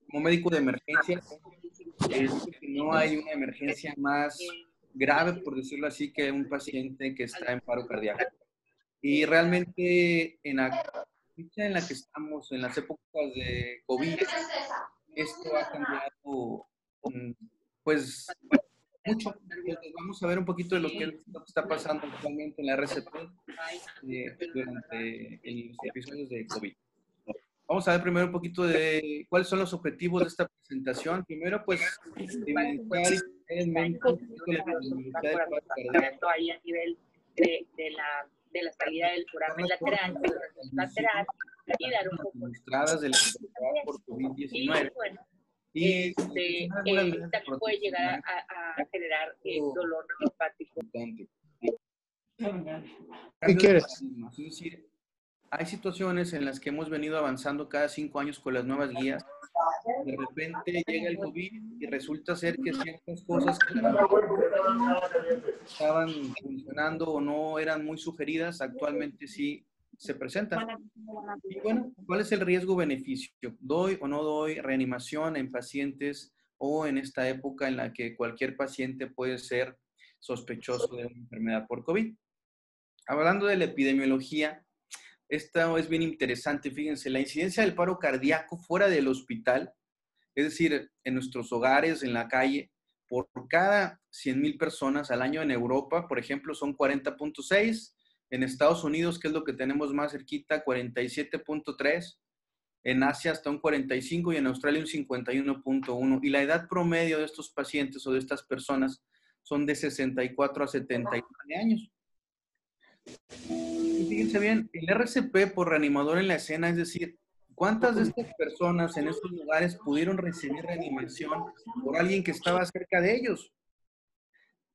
como médico de emergencia, digo que no hay una emergencia más grave, por decirlo así, que un paciente que está en paro cardíaco. Y realmente en la fecha en la que estamos, en las épocas de COVID, esto ha cambiado, pues, mucho. Entonces, vamos a ver un poquito de lo que está pasando actualmente en la RCP durante los episodios de COVID. Vamos a ver primero un poquito de cuáles son los objetivos de esta presentación. Primero, pues, evidenciar y tener en mente un poquito la epidemiología del paro cardíaco. Ahí a nivel de la salida del foramen lateral y dar un poco ilustradas de la enfermedad por COVID-19. Y también puede llegar a generar dolor hepático. ¿Qué quieres? Es decir, hay situaciones en las que hemos venido avanzando cada 5 años con las nuevas guías. De repente llega el COVID y resulta ser que ciertas cosas que estaban funcionando o no eran muy sugeridas, actualmente sí se presentan. Y bueno, ¿cuál es el riesgo-beneficio? ¿Doy o no doy reanimación en pacientes o en esta época en la que cualquier paciente puede ser sospechoso de una enfermedad por COVID? Hablando de la epidemiología, esta es bien interesante. Fíjense, la incidencia del paro cardíaco fuera del hospital, es decir, en nuestros hogares, en la calle, por cada 100,000 personas al año en Europa, por ejemplo, son 40.6. En Estados Unidos, que es lo que tenemos más cerquita, 47.3. En Asia está un 45 y en Australia un 51.1. Y la edad promedio de estos pacientes o de estas personas son de 64 a 79 años. Y fíjense bien, el RCP por reanimador en la escena, es decir, ¿cuántas de estas personas en estos lugares pudieron recibir reanimación por alguien que estaba cerca de ellos?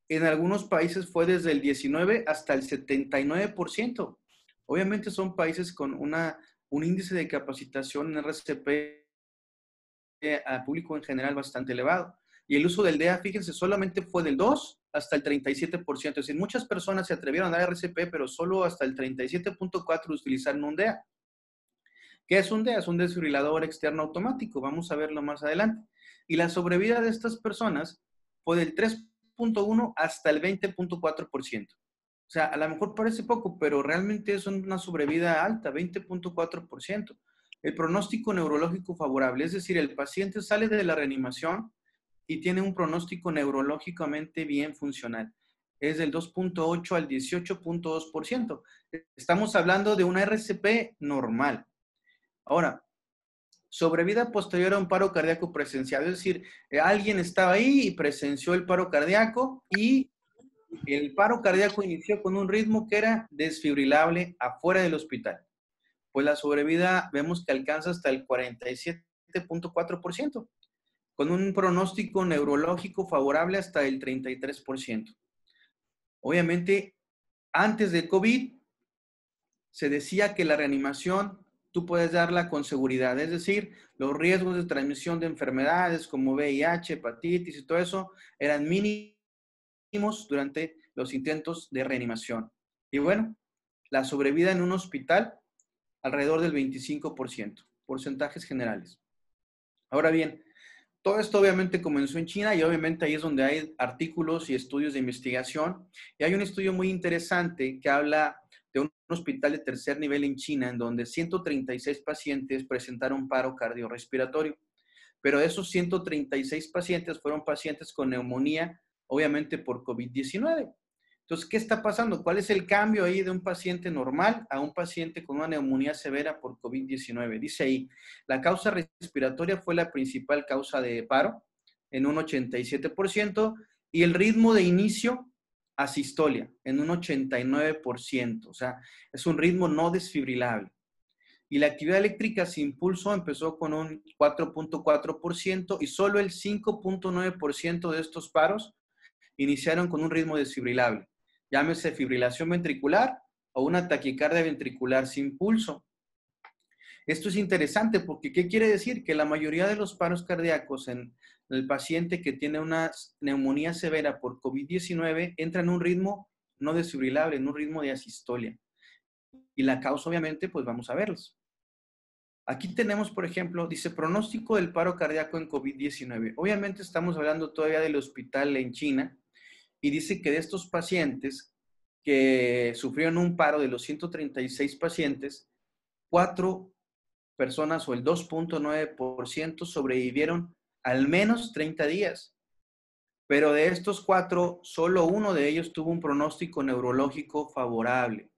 En algunos países fue desde el 19 hasta el 79%. Obviamente son países con un índice de capacitación en RCP al público en general bastante elevado. Y el uso del DEA, fíjense, solamente fue del 2 hasta el 37%. Es decir, muchas personas se atrevieron a dar RCP, pero solo hasta el 37.4% utilizaron un DEA. ¿Qué es un DEA? Es un desfibrilador externo automático. Vamos a verlo más adelante. Y la sobrevida de estas personas fue del 3.1 hasta el 20.4%. O sea, a lo mejor parece poco, pero realmente es una sobrevida alta, 20.4%. El pronóstico neurológico favorable, es decir, el paciente sale de la reanimación y tiene un pronóstico neurológicamente bien funcional. Es del 2.8 al 18.2%. Estamos hablando de una RCP normal. Ahora, sobrevida posterior a un paro cardíaco presencial, es decir, alguien estaba ahí y presenció el paro cardíaco y el paro cardíaco inició con un ritmo que era desfibrilable afuera del hospital. Pues la sobrevida vemos que alcanza hasta el 47.4%, con un pronóstico neurológico favorable hasta el 33%. Obviamente, antes del COVID, se decía que la reanimación tú puedes darla con seguridad, es decir, los riesgos de transmisión de enfermedades como VIH, hepatitis y todo eso eran mínimos durante los intentos de reanimación. Y bueno, la sobrevida en un hospital, alrededor del 25%, porcentajes generales. Ahora bien, todo esto obviamente comenzó en China y obviamente ahí es donde hay artículos y estudios de investigación. Y hay un estudio muy interesante que habla de un hospital de tercer nivel en China en donde 136 pacientes presentaron paro cardiorrespiratorio. Pero de esos 136 pacientes fueron pacientes con neumonía, obviamente por COVID-19. Entonces, ¿qué está pasando? ¿Cuál es el cambio ahí de un paciente normal a un paciente con una neumonía severa por COVID-19? Dice ahí, la causa respiratoria fue la principal causa de paro en un 87% y el ritmo de inicio asistolia en un 89%. O sea, es un ritmo no desfibrilable. Y la actividad eléctrica sin pulso empezó con un 4.4% y solo el 5.9% de estos paros iniciaron con un ritmo desfibrilable. Llámese fibrilación ventricular o una taquicardia ventricular sin pulso. Esto es interesante porque ¿qué quiere decir? Que la mayoría de los paros cardíacos en el paciente que tiene una neumonía severa por COVID-19 entra en un ritmo no desfibrilable, en un ritmo de asistolia. Y la causa, obviamente, pues vamos a verlos. Aquí tenemos, por ejemplo, dice pronóstico del paro cardíaco en COVID-19. Obviamente estamos hablando todavía del hospital en China y dice que de estos pacientes que sufrieron un paro de los 136 pacientes, 4 personas o el 2.9% sobrevivieron al menos 30 días. Pero de estos 4, solo uno de ellos tuvo un pronóstico neurológico favorable.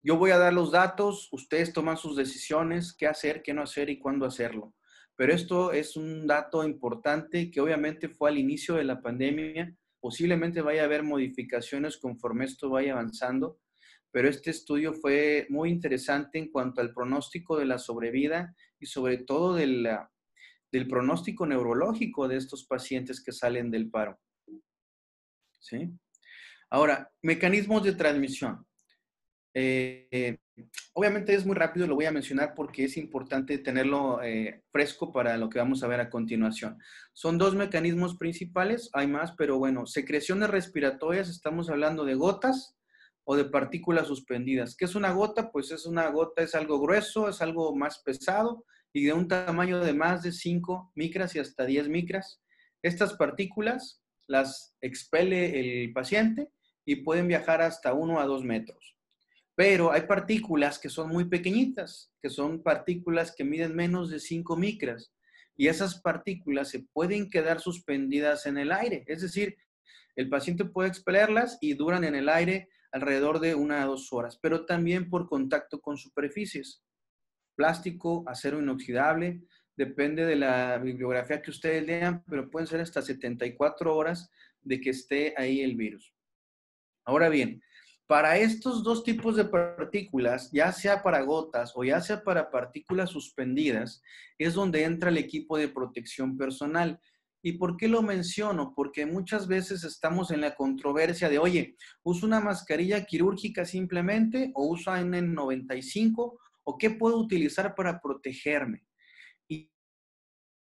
Yo voy a dar los datos, ustedes toman sus decisiones, qué hacer, qué no hacer y cuándo hacerlo. Pero esto es un dato importante que obviamente fue al inicio de la pandemia. Posiblemente vaya a haber modificaciones conforme esto vaya avanzando, pero este estudio fue muy interesante en cuanto al pronóstico de la sobrevida y sobre todo del pronóstico neurológico de estos pacientes que salen del paro. ¿Sí? Ahora, mecanismos de transmisión. Obviamente es muy rápido, lo voy a mencionar porque es importante tenerlo fresco para lo que vamos a ver a continuación. Son 2 mecanismos principales, hay más, pero bueno, secreciones respiratorias, estamos hablando de gotas o de partículas suspendidas. ¿Qué es una gota? Pues es una gota, es algo grueso, es algo más pesado y de un tamaño de más de 5 micras y hasta 10 micras. Estas partículas las expele el paciente y pueden viajar hasta 1 a 2 metros. Pero hay partículas que son muy pequeñitas, que son partículas que miden menos de 5 micras. Y esas partículas se pueden quedar suspendidas en el aire. Es decir, el paciente puede expelerlas y duran en el aire alrededor de 1 a 2 horas, pero también por contacto con superficies. Plástico, acero inoxidable, depende de la bibliografía que ustedes lean, pero pueden ser hasta 74 horas de que esté ahí el virus. Ahora bien, para estos 2 tipos de partículas, ya sea para gotas o ya sea para partículas suspendidas, es donde entra el equipo de protección personal. ¿Y por qué lo menciono? Porque muchas veces estamos en la controversia de, oye, ¿uso una mascarilla quirúrgica simplemente o uso N95 o qué puedo utilizar para protegerme? Y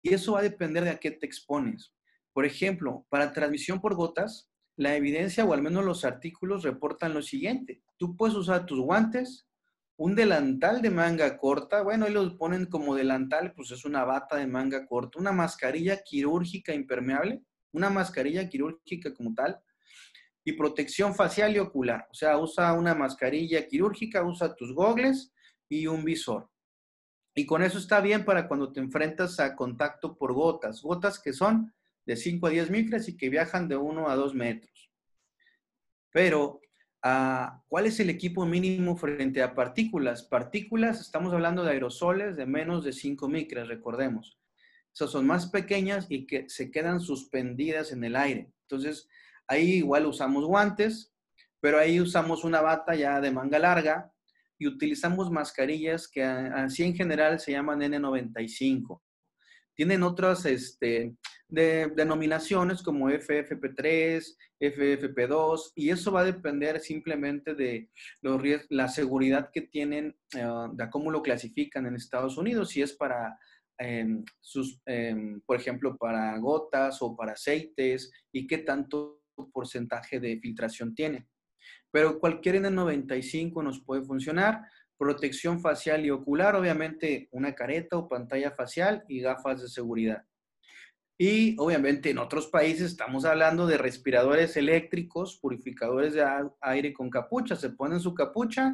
eso va a depender de a qué te expones. Por ejemplo, para transmisión por gotas, la evidencia o al menos los artículos reportan lo siguiente. Tú puedes usar tus guantes, un delantal de manga corta, bueno, ahí los ponen como delantal, pues es una bata de manga corta, una mascarilla quirúrgica impermeable, una mascarilla quirúrgica como tal, y protección facial y ocular. O sea, usa una mascarilla quirúrgica, usa tus gogles y un visor. Y con eso está bien para cuando te enfrentas a contacto por gotas. Gotas que son de 5 a 10 micras y que viajan de 1 a 2 metros. Pero, ¿cuál es el equipo mínimo frente a partículas? Partículas, estamos hablando de aerosoles de menos de 5 micras, recordemos. Esas son más pequeñas y que se quedan suspendidas en el aire. Entonces, ahí igual usamos guantes, pero ahí usamos una bata ya de manga larga y utilizamos mascarillas que así en general se llaman N95. Tienen otras denominaciones como FFP3, FFP2, y eso va a depender simplemente de la seguridad que tienen, de cómo lo clasifican en Estados Unidos, si es para, por ejemplo, para gotas o para aceites, y qué tanto porcentaje de filtración tiene. Pero cualquier N95 nos puede funcionar. Protección facial y ocular, obviamente una careta o pantalla facial y gafas de seguridad. Y obviamente en otros países estamos hablando de respiradores eléctricos, purificadores de aire con capucha. Se ponen su capucha,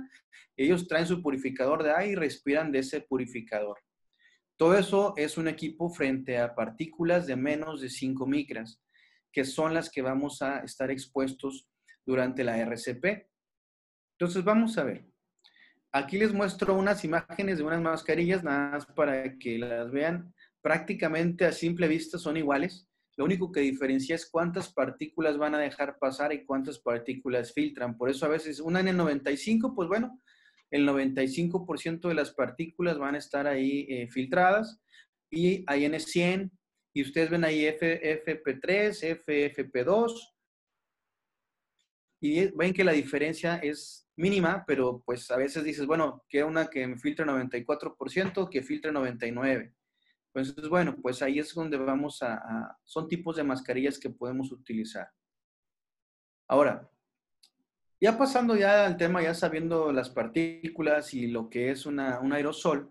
ellos traen su purificador de aire y respiran de ese purificador. Todo eso es un equipo frente a partículas de menos de 5 micras, que son las que vamos a estar expuestos durante la RCP. Entonces vamos a ver. Aquí les muestro unas imágenes de unas mascarillas, nada más para que las vean. Prácticamente a simple vista son iguales. Lo único que diferencia es cuántas partículas van a dejar pasar y cuántas partículas filtran. Por eso a veces una N95, pues bueno, el 95% de las partículas van a estar ahí filtradas y hay N100 y ustedes ven ahí FFP3, FFP2 y ven que la diferencia es mínima, pero pues a veces dices, bueno, que una que me filtra 94%, que filtra 99%. Entonces, bueno, pues ahí es donde vamos son tipos de mascarillas que podemos utilizar. Ahora, ya pasando ya al tema, ya sabiendo las partículas y lo que es un aerosol,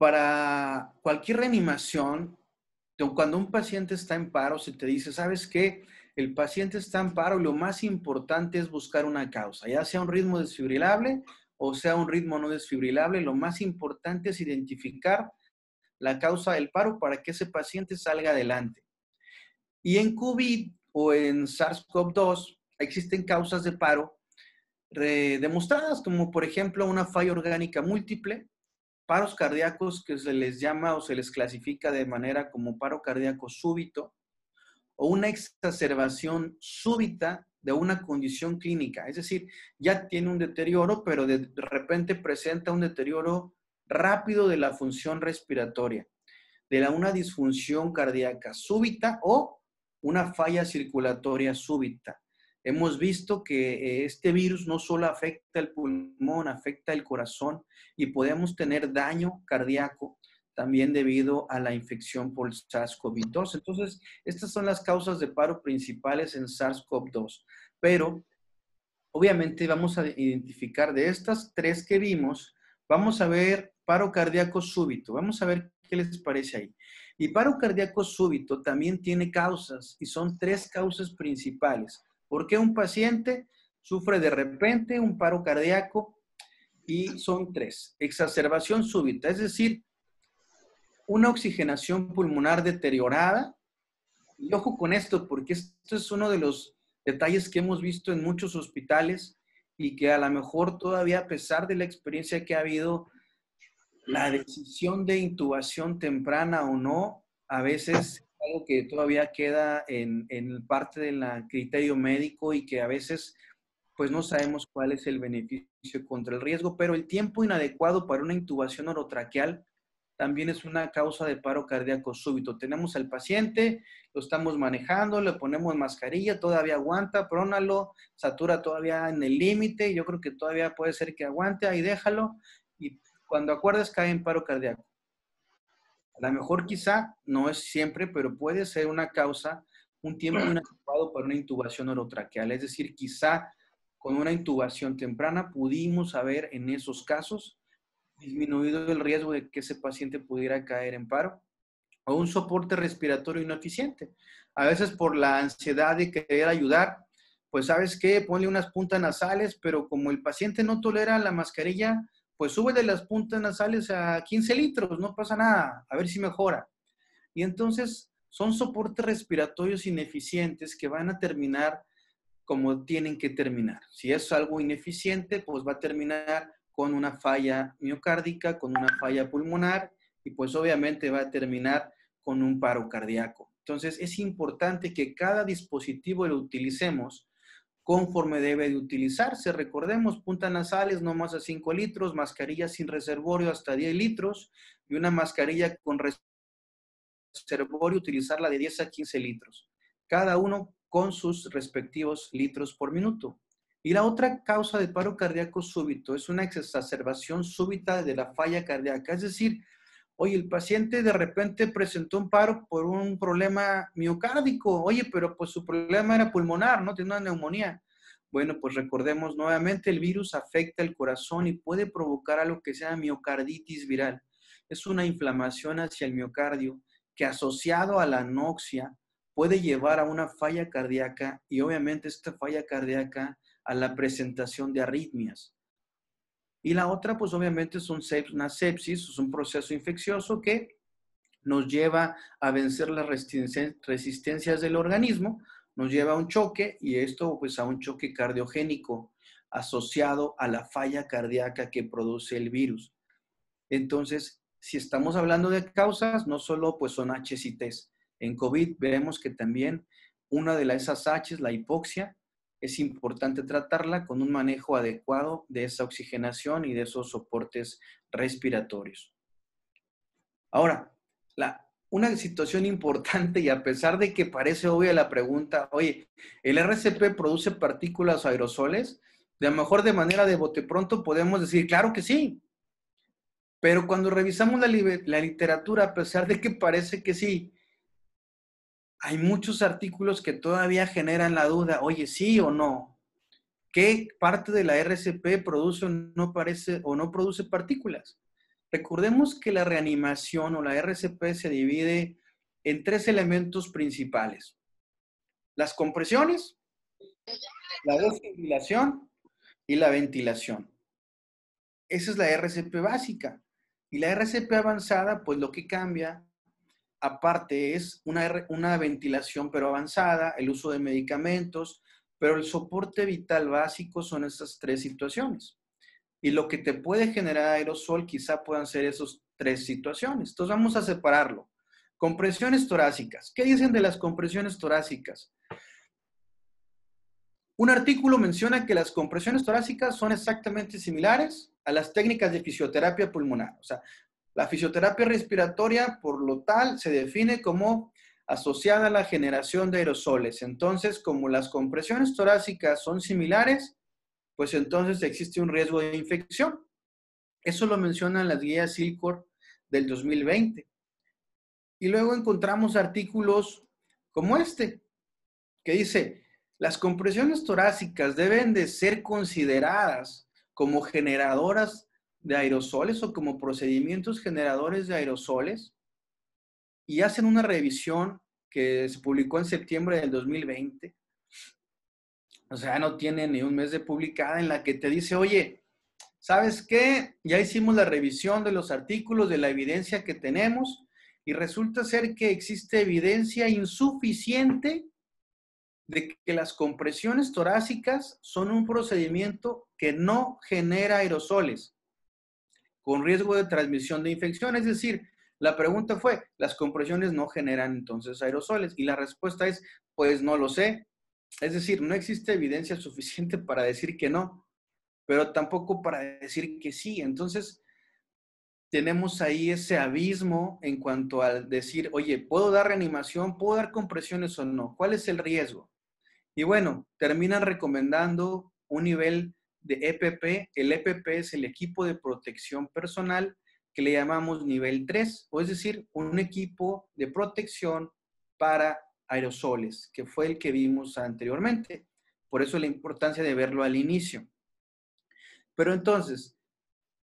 Para cualquier reanimación, cuando un paciente está en paro, se te dice, ¿sabes qué? El paciente está en paro y lo más importante es buscar una causa, ya sea un ritmo desfibrilable o sea un ritmo no desfibrilable. Lo más importante es identificar la causa del paro para que ese paciente salga adelante. Y en COVID o en SARS-CoV-2 existen causas de paro demostradas, como por ejemplo una falla orgánica múltiple, paros cardíacos que se les llama o se les clasifica de manera como paro cardíaco súbito, o una exacerbación súbita de una condición clínica. Es decir, ya tiene un deterioro, pero de repente presenta un deterioro rápido de la función respiratoria, de una disfunción cardíaca súbita o una falla circulatoria súbita. Hemos visto que este virus no solo afecta el pulmón, afecta el corazón y podemos tener daño cardíaco también debido a la infección por SARS-CoV-2. Entonces, estas son las causas de paro principales en SARS-CoV-2. Pero, obviamente, vamos a identificar de estas tres que vimos, vamos a ver paro cardíaco súbito. Vamos a ver qué les parece ahí. Y paro cardíaco súbito también tiene causas y son tres causas principales. ¿Por qué un paciente sufre de repente un paro cardíaco? Y son tres. Exacerbación súbita, es decir, una oxigenación pulmonar deteriorada. Y ojo con esto, porque esto es uno de los detalles que hemos visto en muchos hospitales y que a lo mejor todavía, a pesar de la experiencia que ha habido, la decisión de intubación temprana o no, a veces es algo que todavía queda en parte del criterio médico y que a veces pues no sabemos cuál es el beneficio contra el riesgo, pero el tiempo inadecuado para una intubación orotraqueal también es una causa de paro cardíaco súbito. Tenemos al paciente, lo estamos manejando, le ponemos mascarilla, todavía aguanta, prónalo, satura todavía en el límite, yo creo que todavía puede ser que aguante, ahí déjalo, y cuando acuerdas cae en paro cardíaco. A lo mejor quizá, no es siempre, pero puede ser una causa, un tiempo inadecuado para una intubación orotraqueal. Es decir, quizá con una intubación temprana pudimos haber en esos casos disminuido el riesgo de que ese paciente pudiera caer en paro, o un soporte respiratorio ineficiente. A veces por la ansiedad de querer ayudar, pues sabes qué, ponle unas puntas nasales, pero como el paciente no tolera la mascarilla, pues sube de las puntas nasales a 15 litros, no pasa nada, a ver si mejora. Y entonces son soportes respiratorios ineficientes que van a terminar como tienen que terminar. Si es algo ineficiente, pues va a terminar con una falla miocárdica, con una falla pulmonar y pues obviamente va a terminar con un paro cardíaco. Entonces es importante que cada dispositivo lo utilicemos conforme debe de utilizarse. Recordemos, puntas nasales no más a 5 litros, mascarilla sin reservorio hasta 10 litros y una mascarilla con reservorio utilizarla de 10 a 15 litros. Cada uno con sus respectivos litros por minuto. Y la otra causa de paro cardíaco súbito es una exacerbación súbita de la falla cardíaca. Es decir, oye, el paciente de repente presentó un paro por un problema miocárdico. Oye, pero pues su problema era pulmonar, ¿no? Tiene una neumonía. Bueno, pues recordemos nuevamente, el virus afecta el corazón y puede provocar algo que se llama miocarditis viral. Es una inflamación hacia el miocardio que asociado a la anoxia puede llevar a una falla cardíaca y obviamente esta falla cardíaca a la presentación de arritmias. Y la otra, pues obviamente es una sepsis, es un proceso infeccioso que nos lleva a vencer las resistencias del organismo, nos lleva a un choque y esto pues a un choque cardiogénico asociado a la falla cardíaca que produce el virus. Entonces, si estamos hablando de causas, no solo pues son H's y T's. En COVID veremos que también una de esas H's, la hipoxia, es importante tratarla con un manejo adecuado de esa oxigenación y de esos soportes respiratorios. Ahora, una situación importante y a pesar de que parece obvia la pregunta, oye, ¿el RCP produce partículas o aerosoles? De lo mejor de manera de bote pronto podemos decir, claro que sí. Pero cuando revisamos la literatura, a pesar de que parece que sí, hay muchos artículos que todavía generan la duda, oye, sí o no. ¿Qué parte de la RCP produce o no produce partículas? Recordemos que la reanimación o la RCP se divide en 3 elementos principales. Las compresiones, la desfibrilación y la ventilación. Esa es la RCP básica. Y la RCP avanzada, pues lo que cambia, aparte, es una ventilación pero avanzada, el uso de medicamentos, pero el soporte vital básico son estas 3 situaciones. Y lo que te puede generar aerosol quizá puedan ser esas 3 situaciones. Entonces vamos a separarlo. Compresiones torácicas. ¿Qué dicen de las compresiones torácicas? Un artículo menciona que las compresiones torácicas son exactamente similares a las técnicas de fisioterapia pulmonar. O sea, la fisioterapia respiratoria, por lo tal, se define como asociada a la generación de aerosoles. Entonces, como las compresiones torácicas son similares, pues entonces existe un riesgo de infección. Eso lo mencionan las guías SILCOR del 2020. Y luego encontramos artículos como este, que dice, las compresiones torácicas deben de ser consideradas como generadoras de aerosoles o como procedimientos generadores de aerosoles, y hacen una revisión que se publicó en septiembre del 2020. O sea, no tiene ni un mes de publicada, en la que te dice, oye, ¿sabes qué? Ya hicimos la revisión de los artículos, de la evidencia que tenemos, y resulta ser que existe evidencia insuficiente de que las compresiones torácicas son un procedimiento que no genera aerosoles con riesgo de transmisión de infección. Es decir, la pregunta fue, ¿las compresiones no generan entonces aerosoles? Y la respuesta es, pues no lo sé. Es decir, no existe evidencia suficiente para decir que no, pero tampoco para decir que sí. Entonces, tenemos ahí ese abismo en cuanto al decir, oye, ¿puedo dar reanimación? ¿Puedo dar compresiones o no? ¿Cuál es el riesgo? Y bueno, terminan recomendando un nivel de EPP. El EPP es el equipo de protección personal, que le llamamos nivel 3, o es decir, un equipo de protección para aerosoles, que fue el que vimos anteriormente. Por eso la importancia de verlo al inicio. Pero entonces,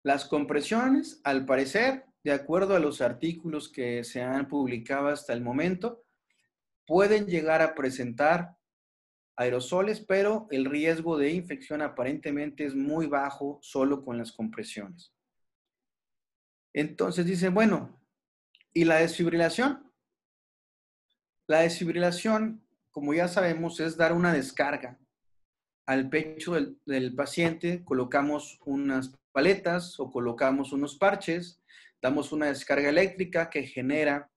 las compresiones, al parecer, de acuerdo a los artículos que se han publicado hasta el momento, pueden llegar a presentar aerosoles, pero el riesgo de infección aparentemente es muy bajo solo con las compresiones. Entonces dicen, bueno, ¿y la desfibrilación? La desfibrilación, como ya sabemos, es dar una descarga al pecho del paciente, colocamos unas paletas o colocamos unos parches, damos una descarga eléctrica que genera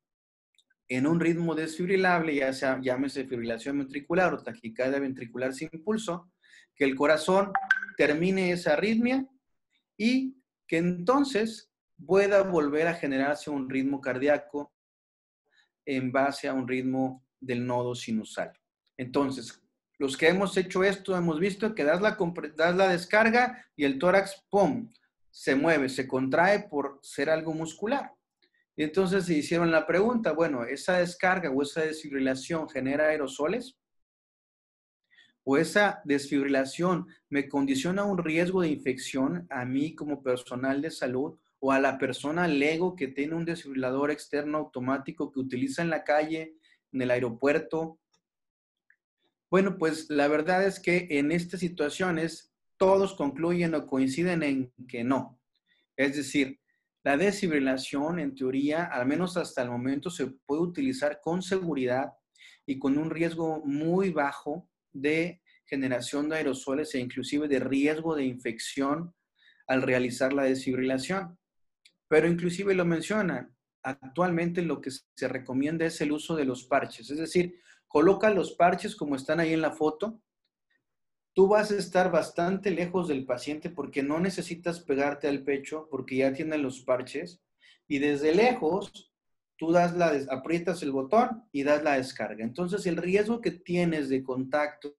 en un ritmo desfibrilable, ya sea llámese fibrilación ventricular o taquicardia ventricular sin pulso, que el corazón termine esa arritmia y que entonces pueda volver a generarse un ritmo cardíaco en base a un ritmo del nodo sinusal. Entonces, los que hemos hecho esto, hemos visto que das la descarga y el tórax, ¡pum!, se mueve, se contrae por ser algo muscular. Y entonces se hicieron la pregunta, bueno, ¿esa descarga o esa desfibrilación genera aerosoles? ¿O esa desfibrilación me condiciona un riesgo de infección a mí como personal de salud o a la persona lego que tiene un desfibrilador externo automático que utiliza en la calle, en el aeropuerto? Bueno, pues la verdad es que en estas situaciones todos concluyen o coinciden en que no. Es decir, la desfibrilación, en teoría, al menos hasta el momento, se puede utilizar con seguridad y con un riesgo muy bajo de generación de aerosoles e inclusive de riesgo de infección al realizar la desfibrilación. Pero inclusive lo mencionan, actualmente lo que se recomienda es el uso de los parches, es decir, coloca los parches como están ahí en la foto. Tú vas a estar bastante lejos del paciente porque no necesitas pegarte al pecho porque ya tienen los parches, y desde lejos tú aprietas el botón y das la descarga. Entonces el riesgo que tienes de contacto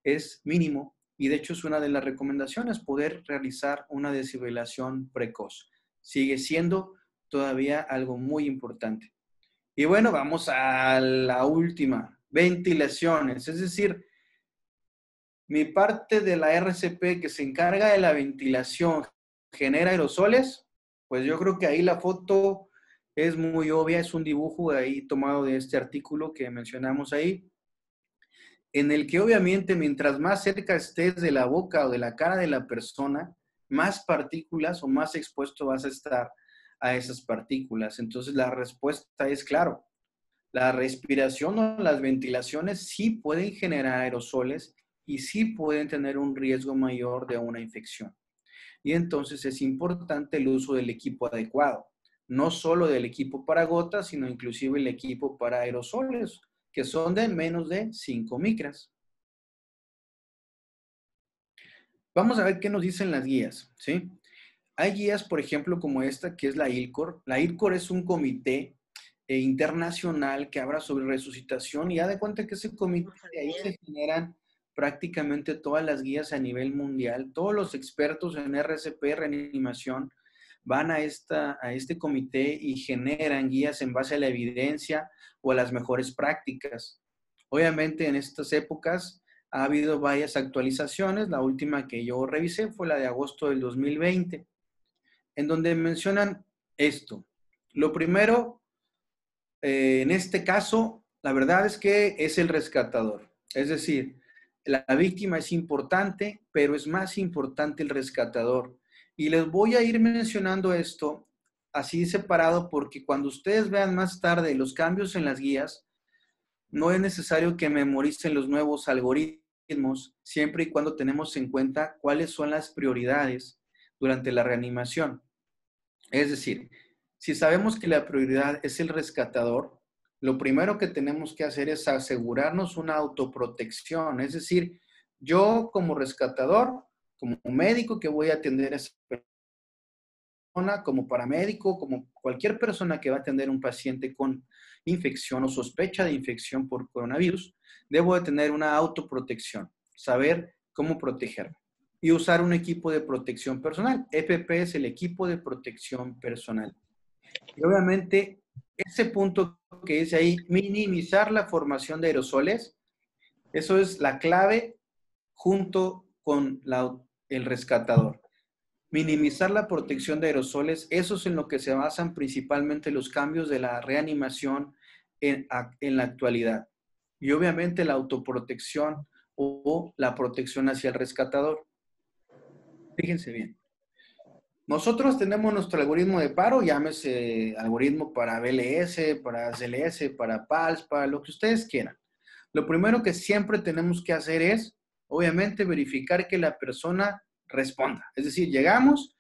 es mínimo, y de hecho es una de las recomendaciones poder realizar una desfibrilación precoz. Sigue siendo todavía algo muy importante. Y bueno, vamos a la última, ventilaciones, es decir, mi parte de la RCP que se encarga de la ventilación, ¿genera aerosoles? Pues yo creo que ahí la foto es muy obvia, es un dibujo ahí tomado de este artículo que mencionamos ahí, en el que obviamente mientras más cerca estés de la boca o de la cara de la persona, más partículas o más expuesto vas a estar a esas partículas. Entonces la respuesta es claro, la respiración o las ventilaciones sí pueden generar aerosoles y sí pueden tener un riesgo mayor de una infección. Y entonces es importante el uso del equipo adecuado, no solo del equipo para gotas, sino inclusive el equipo para aerosoles, que son de menos de 5 micras. Vamos a ver qué nos dicen las guías, ¿sí? Hay guías, por ejemplo, como esta, que es la ILCOR. La ILCOR es un comité internacional que habla sobre resucitación y da de cuenta que ese comité, ahí se generan prácticamente todas las guías a nivel mundial. Todos los expertos en RCP, reanimación, van a este comité y generan guías en base a la evidencia o a las mejores prácticas. Obviamente en estas épocas ha habido varias actualizaciones. La última que yo revisé fue la de agosto del 2020, en donde mencionan esto. Lo primero, en este caso, la verdad es que es el rescatador. Es decir, la víctima es importante, pero es más importante el rescatador. Y les voy a ir mencionando esto así separado porque cuando ustedes vean más tarde los cambios en las guías, no es necesario que memoricen los nuevos algoritmos, siempre y cuando tenemos en cuenta cuáles son las prioridades durante la reanimación. Es decir, si sabemos que la prioridad es el rescatador, lo primero que tenemos que hacer es asegurarnos una autoprotección. Es decir, yo como rescatador, como médico que voy a atender a esa persona, como paramédico, como cualquier persona que va a atender a un paciente con infección o sospecha de infección por coronavirus, debo de tener una autoprotección, saber cómo protegerme y usar un equipo de protección personal. EPP es el equipo de protección personal. Y obviamente, ese punto que dice ahí, minimizar la formación de aerosoles, eso es la clave junto con el rescatador. Minimizar la protección de aerosoles, eso es en lo que se basan principalmente los cambios de la reanimación en la actualidad. Y obviamente la autoprotección o la protección hacia el rescatador. Fíjense bien. Nosotros tenemos nuestro algoritmo de paro, llámese algoritmo para BLS, para CLS, para PALS, para lo que ustedes quieran. Lo primero que siempre tenemos que hacer es, obviamente, verificar que la persona responda. Es decir, llegamos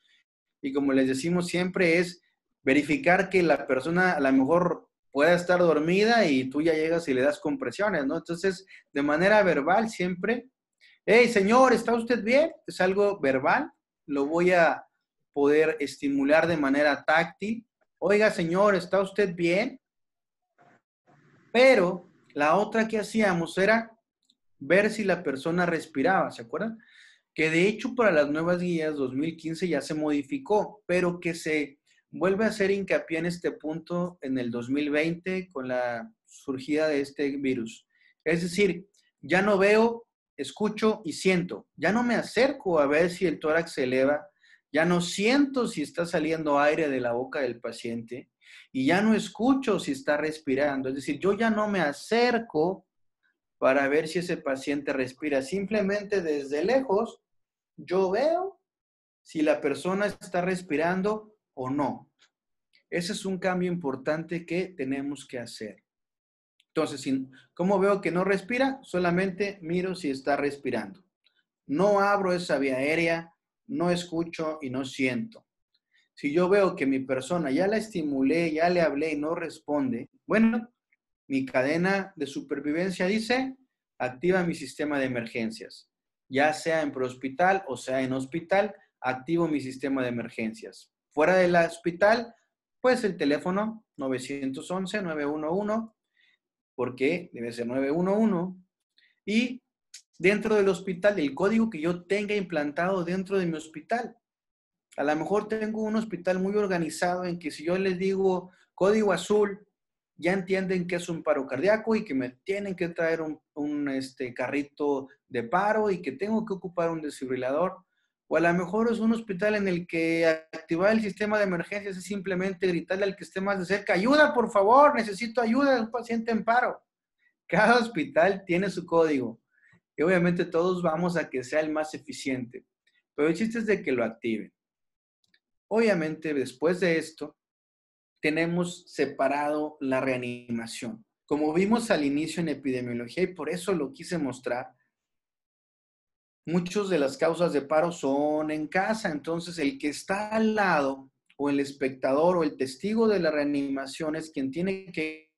y como les decimos siempre es verificar que la persona a lo mejor pueda estar dormida y tú ya llegas y le das compresiones, ¿no? Entonces, de manera verbal siempre, hey, señor, ¿está usted bien? Es algo verbal, lo voy a poder estimular de manera táctil. Oiga, señor, ¿está usted bien? Pero la otra que hacíamos era ver si la persona respiraba, ¿se acuerdan? Que de hecho para las nuevas guías 2015 ya se modificó, pero que se vuelve a hacer hincapié en este punto en el 2020 con la surgida de este virus. Es decir, ya no veo, escucho y siento. Ya no me acerco a ver si el tórax se eleva, ya no siento si está saliendo aire de la boca del paciente y ya no escucho si está respirando. Es decir, yo ya no me acerco para ver si ese paciente respira. Simplemente desde lejos yo veo si la persona está respirando o no. Ese es un cambio importante que tenemos que hacer. Entonces, ¿cómo veo que no respira? Solamente miro si está respirando. No abro esa vía aérea, no escucho y no siento. Si yo veo que mi persona ya la estimulé, ya le hablé y no responde, bueno, mi cadena de supervivencia dice, activa mi sistema de emergencias. Ya sea en prehospital o sea en hospital, activo mi sistema de emergencias. Fuera del hospital, pues el teléfono 911, 911, porque debe ser 911. Y dentro del hospital, el código que yo tenga implantado dentro de mi hospital. A lo mejor tengo un hospital muy organizado en que si yo les digo código azul, ya entienden que es un paro cardíaco y que me tienen que traer un carrito de paro y que tengo que ocupar un desfibrilador. O a lo mejor es un hospital en el que activar el sistema de emergencias es simplemente gritarle al que esté más de cerca, ayuda, por favor, necesito ayuda de un paciente en paro. Cada hospital tiene su código y obviamente todos vamos a que sea el más eficiente, pero el chiste es de que lo activen. Obviamente después de esto tenemos separado la reanimación. Como vimos al inicio en epidemiología y por eso lo quise mostrar, muchas de las causas de paro son en casa, entonces el que está al lado o el espectador o el testigo de la reanimación es quien tiene que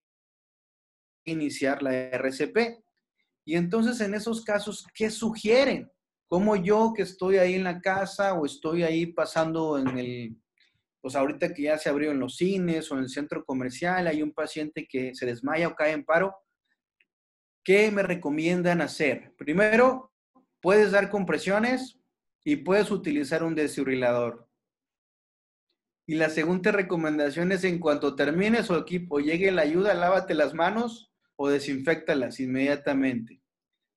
iniciar la RCP. Y entonces en esos casos, ¿qué sugieren? Como yo que estoy ahí en la casa o estoy ahí pasando en pues ahorita que ya se abrieron los cines o en el centro comercial, hay un paciente que se desmaya o cae en paro, ¿qué me recomiendan hacer? Primero, puedes dar compresiones y puedes utilizar un desfibrilador. Y la segunda recomendación es en cuanto termine su equipo, llegue la ayuda, lávate las manos o desinféctalas inmediatamente.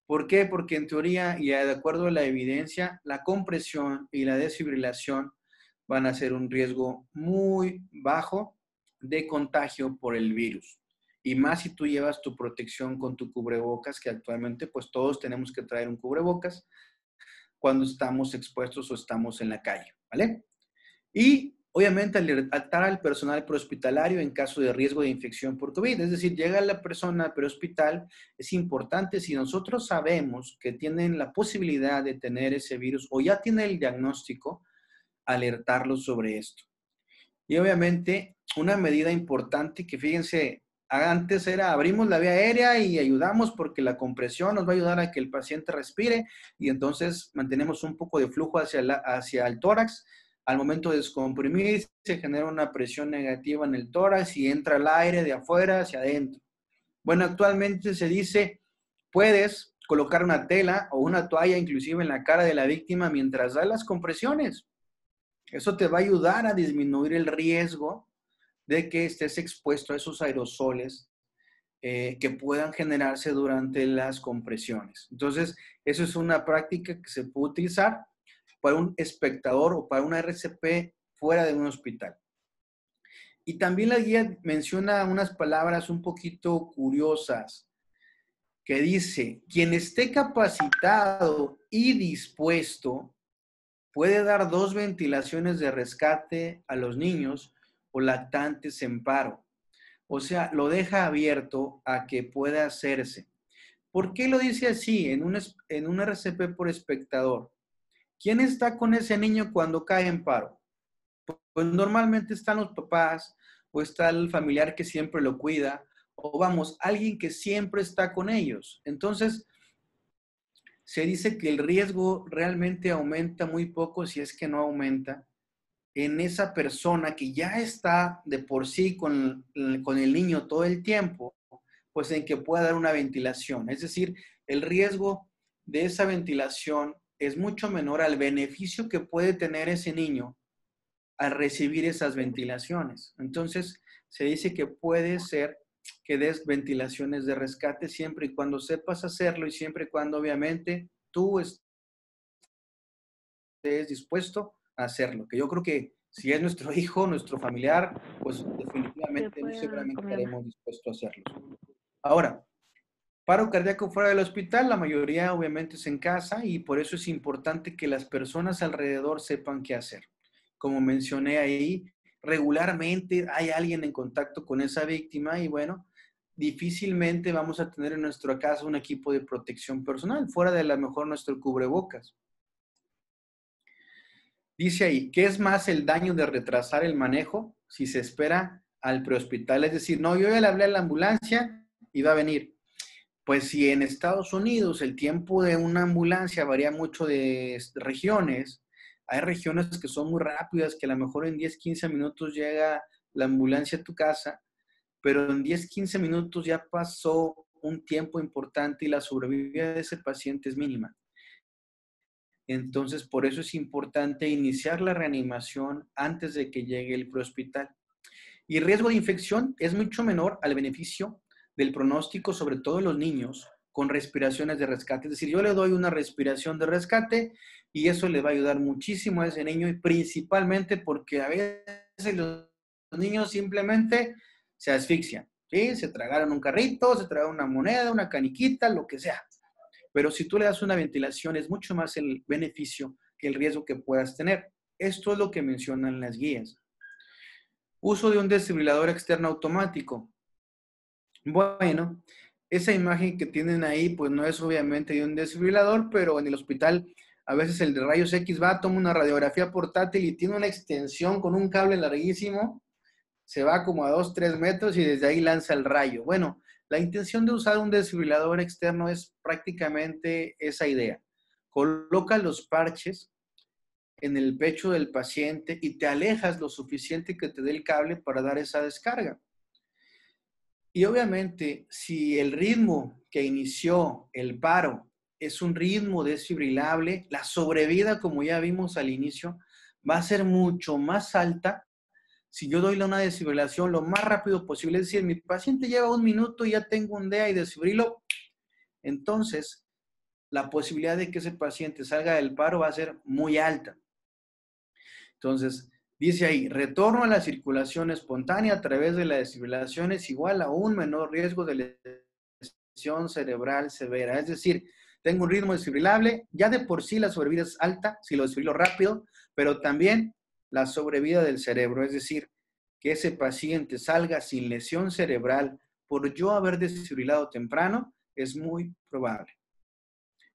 ¿Por qué? Porque en teoría y de acuerdo a la evidencia, la compresión y la desfibrilación van a ser un riesgo muy bajo de contagio por el virus. Y más si tú llevas tu protección con tu cubrebocas, que actualmente pues todos tenemos que traer un cubrebocas cuando estamos expuestos o estamos en la calle, ¿vale? Y obviamente alertar al personal prehospitalario en caso de riesgo de infección por COVID. Es decir, llega la persona prehospital, es importante si nosotros sabemos que tienen la posibilidad de tener ese virus o ya tiene el diagnóstico, alertarlos sobre esto. Y obviamente una medida importante que fíjense, antes era abrimos la vía aérea y ayudamos porque la compresión nos va a ayudar a que el paciente respire y entonces mantenemos un poco de flujo hacia el tórax. Al momento de descomprimir se genera una presión negativa en el tórax y entra el aire de afuera hacia adentro. Bueno, actualmente se dice, puedes colocar una tela o una toalla inclusive en la cara de la víctima mientras da las compresiones. Eso te va a ayudar a disminuir el riesgo de que estés expuesto a esos aerosoles que puedan generarse durante las compresiones. Entonces, eso es una práctica que se puede utilizar para un espectador o para una RCP fuera de un hospital. Y también la guía menciona unas palabras un poquito curiosas que dice, quien esté capacitado y dispuesto puede dar 2 ventilaciones de rescate a los niños o lactantes en paro. O sea, lo deja abierto a que pueda hacerse. ¿Por qué lo dice así en un RCP por espectador? ¿Quién está con ese niño cuando cae en paro? Pues normalmente están los papás o está el familiar que siempre lo cuida o vamos, alguien que siempre está con ellos. Entonces, se dice que el riesgo realmente aumenta muy poco si es que no aumenta en esa persona que ya está de por sí con el niño todo el tiempo, pues en que pueda dar una ventilación. Es decir, el riesgo de esa ventilación es mucho menor al beneficio que puede tener ese niño al recibir esas ventilaciones. Entonces, se dice que puede ser que des ventilaciones de rescate siempre y cuando sepas hacerlo y siempre y cuando obviamente tú estés dispuesto a hacerlo. Que yo creo que si es nuestro hijo, nuestro familiar, pues definitivamente muy seguramente estaremos dispuestos a hacerlo. Ahora, paro cardíaco fuera del hospital, la mayoría obviamente es en casa y por eso es importante que las personas alrededor sepan qué hacer. Como mencioné ahí, regularmente hay alguien en contacto con esa víctima y bueno, difícilmente vamos a tener en nuestra casa un equipo de protección personal, fuera de a lo mejor nuestro cubrebocas. Dice ahí, ¿qué es más el daño de retrasar el manejo si se espera al prehospital? Es decir, no, yo ya le hablé a la ambulancia y va a venir. Pues si en Estados Unidos el tiempo de una ambulancia varía mucho de regiones, hay regiones que son muy rápidas, que a lo mejor en 10, 15 minutos llega la ambulancia a tu casa, pero en 10, 15 minutos ya pasó un tiempo importante y la sobrevivencia de ese paciente es mínima. Entonces, por eso es importante iniciar la reanimación antes de que llegue el prehospital. Y el riesgo de infección es mucho menor al beneficio del pronóstico, sobre todo en los niños, con respiraciones de rescate. Es decir, yo le doy una respiración de rescate y eso le va a ayudar muchísimo a ese niño, y principalmente porque a veces los niños simplemente se asfixian, ¿sí? Se tragaron un carrito, se tragaron una moneda, una caniquita, lo que sea. Pero si tú le das una ventilación, es mucho más el beneficio que el riesgo que puedas tener. Esto es lo que mencionan las guías. Uso de un desfibrilador externo automático. Bueno, esa imagen que tienen ahí, pues no es obviamente de un desfibrilador, pero en el hospital a veces el de rayos X va, toma una radiografía portátil y tiene una extensión con un cable larguísimo, se va como a 2, 3 metros y desde ahí lanza el rayo. Bueno, la intención de usar un desfibrilador externo es prácticamente esa idea. Coloca los parches en el pecho del paciente y te alejas lo suficiente que te dé el cable para dar esa descarga. Y obviamente, si el ritmo que inició el paro es un ritmo desfibrilable, la sobrevida, como ya vimos al inicio, va a ser mucho más alta si yo doy una desfibrilación lo más rápido posible. Es decir, mi paciente lleva 1 minuto y ya tengo un DEA y desfibrilo, entonces la posibilidad de que ese paciente salga del paro va a ser muy alta. Entonces, dice ahí, retorno a la circulación espontánea a través de la desfibrilación es igual a un menor riesgo de lesión cerebral severa. Es decir, tengo un ritmo desfibrilable, ya de por sí la sobrevida es alta, si lo desfibrilo rápido, pero también la sobrevida del cerebro, es decir, que ese paciente salga sin lesión cerebral por yo haber desfibrilado temprano, es muy probable.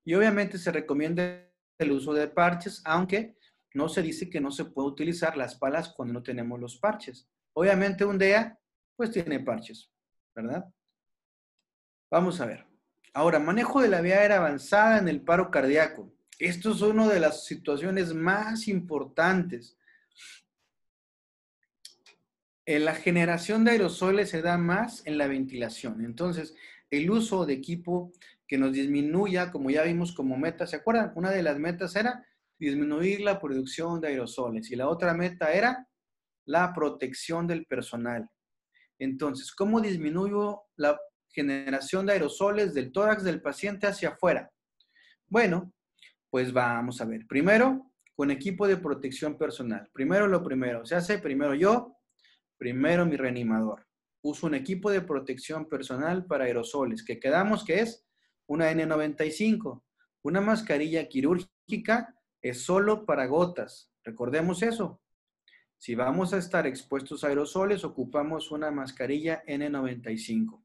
Y obviamente se recomienda el uso de parches, aunque no se dice que no se puede utilizar las palas cuando no tenemos los parches. Obviamente un DEA, pues tiene parches, ¿verdad? Vamos a ver. Ahora, manejo de la vía aérea avanzada en el paro cardíaco. Esto es una de las situaciones más importantes. En la generación de aerosoles se da más en la ventilación. Entonces, el uso de equipo que nos disminuya, como ya vimos como meta, ¿se acuerdan? Una de las metas era disminuir la producción de aerosoles y la otra meta era la protección del personal. Entonces, ¿cómo disminuyo la generación de aerosoles del tórax del paciente hacia afuera? Bueno, pues vamos a ver. Primero, con equipo de protección personal. Primero lo primero. Se hace primero yo, primero mi reanimador. Uso un equipo de protección personal para aerosoles, que quedamos que es una N95. Una mascarilla quirúrgica es solo para gotas. Recordemos eso. Si vamos a estar expuestos a aerosoles, ocupamos una mascarilla N95.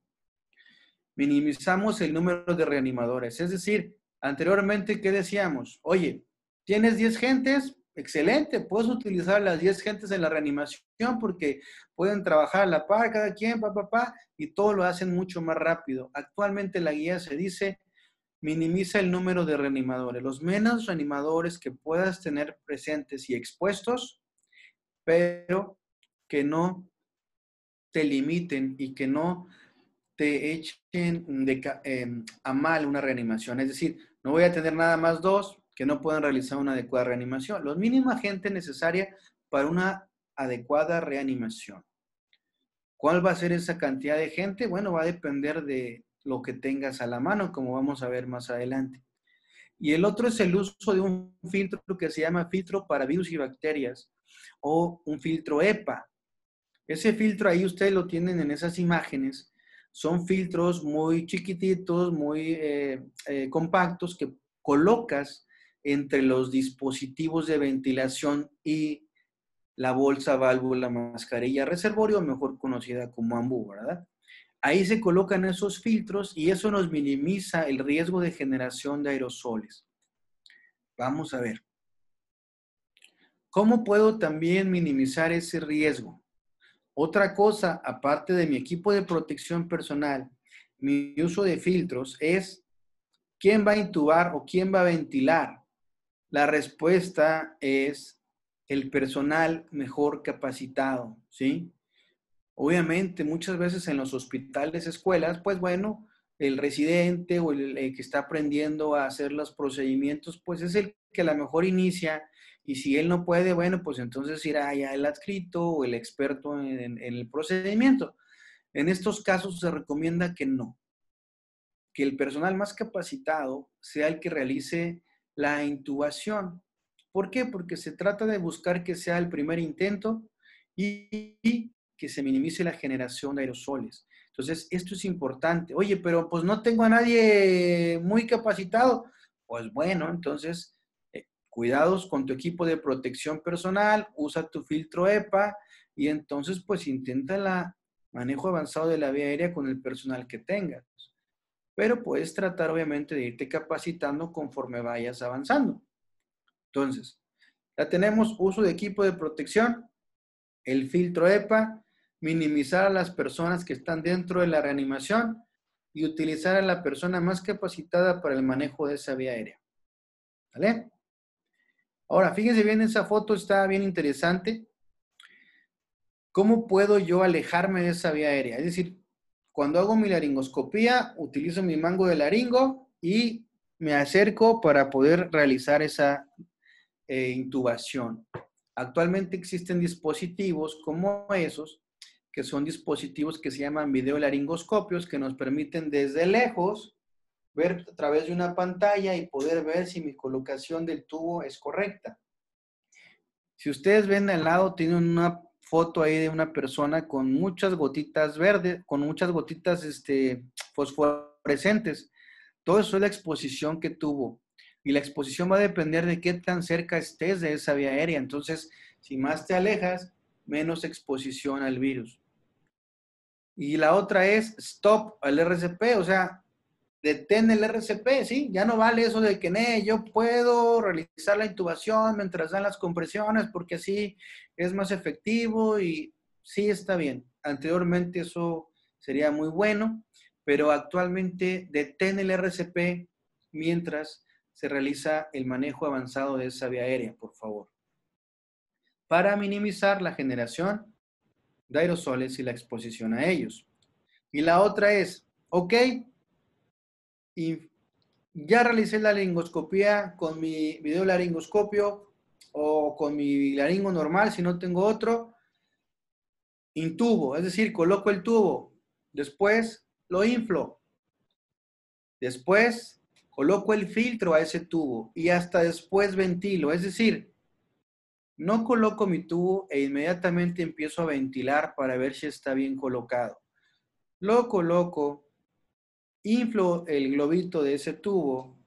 Minimizamos el número de reanimadores. Es decir, anteriormente, ¿qué decíamos? Oye, ¿tienes 10 gentes? Excelente, puedes utilizar las 10 gentes en la reanimación porque pueden trabajar a la par cada quien, y todo lo hacen mucho más rápido. Actualmente la guía se dice, minimiza el número de reanimadores. Los menos reanimadores que puedas tener presentes y expuestos, pero que no te limiten y que no te echen a mal una reanimación. Es decir, no voy a tener nada más 2 que no puedan realizar una adecuada reanimación. Lo mínima gente necesaria para una adecuada reanimación. ¿Cuál va a ser esa cantidad de gente? Bueno, va a depender de lo que tengas a la mano, como vamos a ver más adelante. Y el otro es el uso de un filtro que se llama filtro para virus y bacterias o un filtro EPA. Ese filtro ahí ustedes lo tienen en esas imágenes. Son filtros muy chiquititos, muy compactos que colocas entre los dispositivos de ventilación y la bolsa, válvula, mascarilla, reservorio, mejor conocida como AMBU, ¿verdad? Ahí se colocan esos filtros y eso nos minimiza el riesgo de generación de aerosoles. Vamos a ver. ¿Cómo puedo también minimizar ese riesgo? Otra cosa, aparte de mi equipo de protección personal, mi uso de filtros es ¿quién va a intubar o quién va a ventilar? La respuesta es el personal mejor capacitado, ¿sí? Obviamente, muchas veces en los hospitales, escuelas, pues bueno, el residente o el que está aprendiendo a hacer los procedimientos, pues es el que a lo mejor inicia y si él no puede, bueno, pues entonces irá ya el adscrito o el experto en el procedimiento. En estos casos se recomienda que no, que el personal más capacitado sea el que realice la intubación. ¿Por qué? Porque se trata de buscar que sea el primer intento y que se minimice la generación de aerosoles. Entonces, esto es importante. Oye, pero pues no tengo a nadie muy capacitado. Pues bueno, entonces, cuidados con tu equipo de protección personal, usa tu filtro EPA y entonces pues intenta el manejo avanzado de la vía aérea con el personal que tengas. Pero puedes tratar obviamente de irte capacitando conforme vayas avanzando. Entonces, ya tenemos uso de equipo de protección, el filtro EPA, minimizar a las personas que están dentro de la reanimación y utilizar a la persona más capacitada para el manejo de esa vía aérea. ¿Vale? Ahora, fíjense bien, esa foto está bien interesante. ¿Cómo puedo yo alejarme de esa vía aérea? Es decir, cuando hago mi laringoscopía, utilizo mi mango de laringo y me acerco para poder realizar esa intubación. Actualmente existen dispositivos como esos, que son dispositivos que se llaman videolaringoscopios, que nos permiten desde lejos ver a través de una pantalla y poder ver si mi colocación del tubo es correcta. Si ustedes ven al lado, tienen una foto ahí de una persona con muchas gotitas verdes, con muchas gotitas fosforescentes. Todo eso es la exposición que tuvo. Y la exposición va a depender de qué tan cerca estés de esa vía aérea. Entonces, si más te alejas, menos exposición al virus. Y la otra es stop al RCP, o sea, detén el RCP, ¿sí? Ya no vale eso de que, yo puedo realizar la intubación mientras dan las compresiones porque así es más efectivo y sí está bien. Anteriormente eso sería muy bueno, pero actualmente detén el RCP mientras se realiza el manejo avanzado de esa vía aérea, por favor, para minimizar la generación de aerosoles y la exposición a ellos. Y la otra es, ok, y ya realicé la laringoscopía con mi videolaringoscopio o con mi laringo normal, si no tengo otro, intubo, es decir, coloco el tubo, después lo inflo, después coloco el filtro a ese tubo y hasta después ventilo, es decir, no coloco mi tubo e inmediatamente empiezo a ventilar para ver si está bien colocado. Lo coloco, inflo el globito de ese tubo,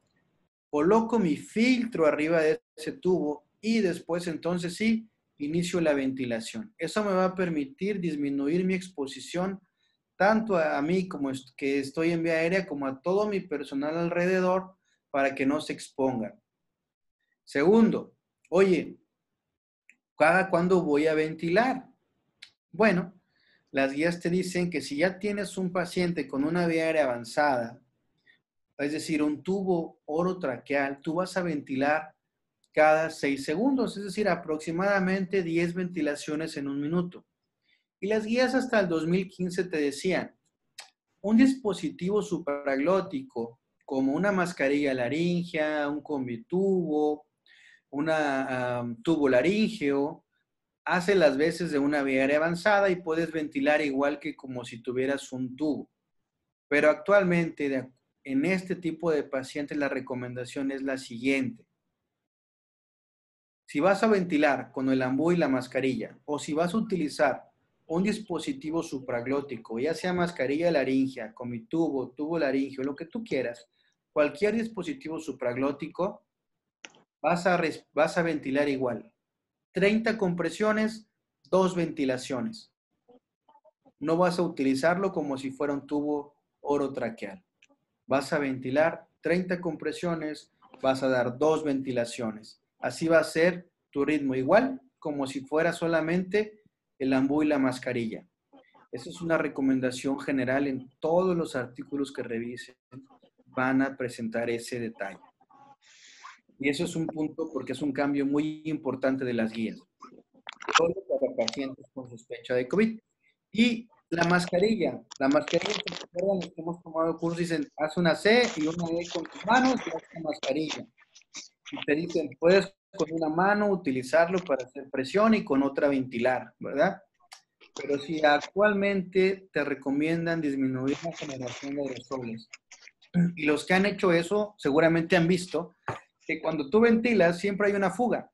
coloco mi filtro arriba de ese tubo y después entonces sí, inicio la ventilación. Eso me va a permitir disminuir mi exposición tanto a mí como que estoy en vía aérea como a todo mi personal alrededor para que no se expongan. Segundo, oye, ¿cada cuándo voy a ventilar? Bueno, las guías te dicen que si ya tienes un paciente con una vía aérea avanzada, es decir, un tubo orotraqueal, tú vas a ventilar cada 6 segundos, es decir, aproximadamente 10 ventilaciones en un minuto. Y las guías hasta el 2015 te decían, un dispositivo supraglótico como una mascarilla laringea, un combitubo, una tubo laríngeo, hace las veces de una vía aérea avanzada y puedes ventilar igual que como si tuvieras un tubo. Pero actualmente, en este tipo de pacientes, la recomendación es la siguiente. Si vas a ventilar con el ambú y la mascarilla, o si vas a utilizar un dispositivo supraglótico, ya sea mascarilla laringea, comitubo, tubo laríngeo, lo que tú quieras, cualquier dispositivo supraglótico, vas a ventilar igual. 30 compresiones, 2 ventilaciones. No vas a utilizarlo como si fuera un tubo orotraqueal. Vas a ventilar 30 compresiones, vas a dar 2 ventilaciones. Así va a ser tu ritmo igual como si fuera solamente el ambú y la mascarilla. Esa es una recomendación general en todos los artículos que revisen. Van a presentar ese detalle. Y eso es un punto porque es un cambio muy importante de las guías. Solo para pacientes con sospecha de COVID. Y la mascarilla que recuerdan los que hemos tomado cursos, dicen, haz una C y una E con tus manos y haz una mascarilla. Y te dicen, puedes con una mano utilizarlo para hacer presión y con otra ventilar, ¿verdad? Pero si actualmente te recomiendan disminuir la generación de aerosoles, y los que han hecho eso seguramente han visto que cuando tú ventilas siempre hay una fuga.